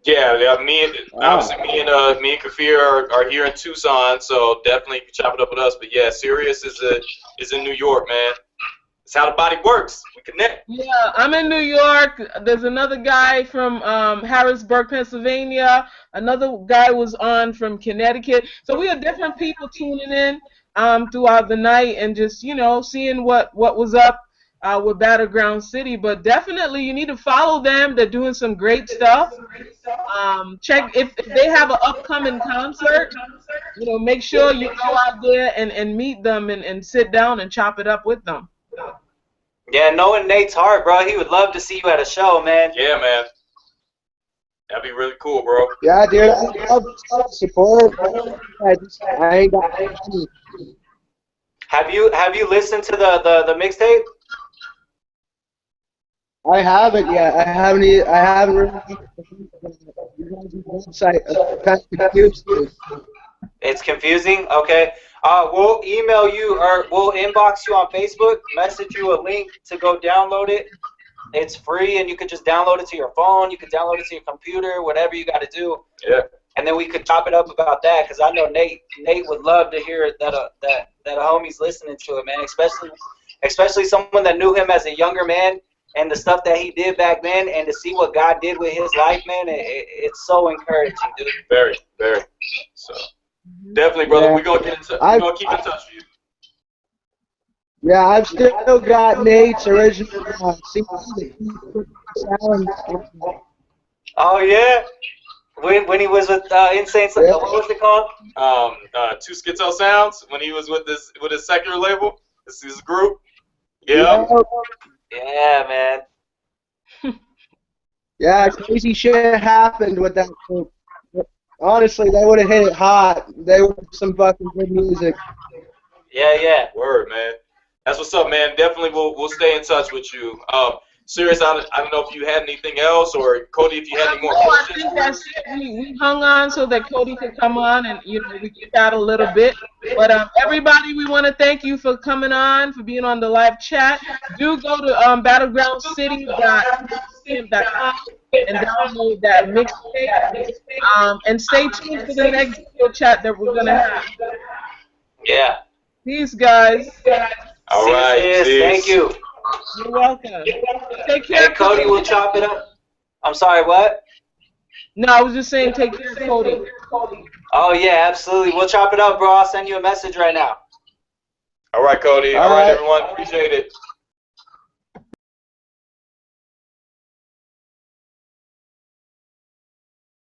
Yeah. Obviously me and Kafir are here in Tucson, so definitely chop it up with us. But yeah, Sirius is in New York, man. It's how the body works. We connect. Yeah, I'm in New York. There's another guy from Harrisburg, Pennsylvania. Another guy was on from Connecticut. So we have different people tuning in throughout the night and just, seeing what was up with Battleground City. But definitely you need to follow them. They're doing some great stuff. Check if they have an upcoming concert. Make sure you go out there and meet them and sit down and chop it up with them. Yeah, knowing Nate's heart, bro, he would love to see you at a show, man. Yeah, man. That'd be really cool, bro. Yeah, dude, I love support. I ain't got any. Have you listened to the mixtape? I haven't yet. I haven't really. You guys' website kind of confused me. It's confusing. Okay. We'll email you or we'll inbox you on Facebook, message you a link to go download it. It's free and you could just download it to your phone. You could download it to your computer, whatever you got to do. Yeah. And then we could chop it up about that because I know Nate would love to hear that a homie's listening to it, man. Especially someone that knew him as a younger man and the stuff that he did back then, and to see what God did with his life, man. It's so encouraging, dude. Very, very. So definitely, brother. Yeah. We're gonna get into. We're gonna keep in touch with you. Yeah, I've still got Nate's original CD. Oh yeah, when he was with Insane. Yeah. What was it called? Two Schizo Sounds when he was with his secular label. This is his group. Yeah. Yeah, man. Yeah, crazy shit happened with that group. Honestly, they would have hit it hot. They were some fucking good music. Yeah. Word, man. That's what's up, man. Definitely, we'll stay in touch with you. Sirius, I don't know if you had anything else, or Cody, if you had any more I questions. think that's it. We hung on so that Cody could come on and we could chat a little bit. But everybody, we want to thank you for coming on, for being on the live chat. Do go to battlegroundcity.com and download that mixtape. And stay tuned for the next video chat that we're gonna have. Yeah. Peace, guys. All right, Sis, thank you. You're welcome. Take care. Hey, Cody, we'll chop it up. I'm sorry, what? No, I was just saying, take care, Cody. Oh, yeah, absolutely. We'll chop it up, bro. I'll send you a message right now. All right, Cody. All right, everyone. Appreciate it.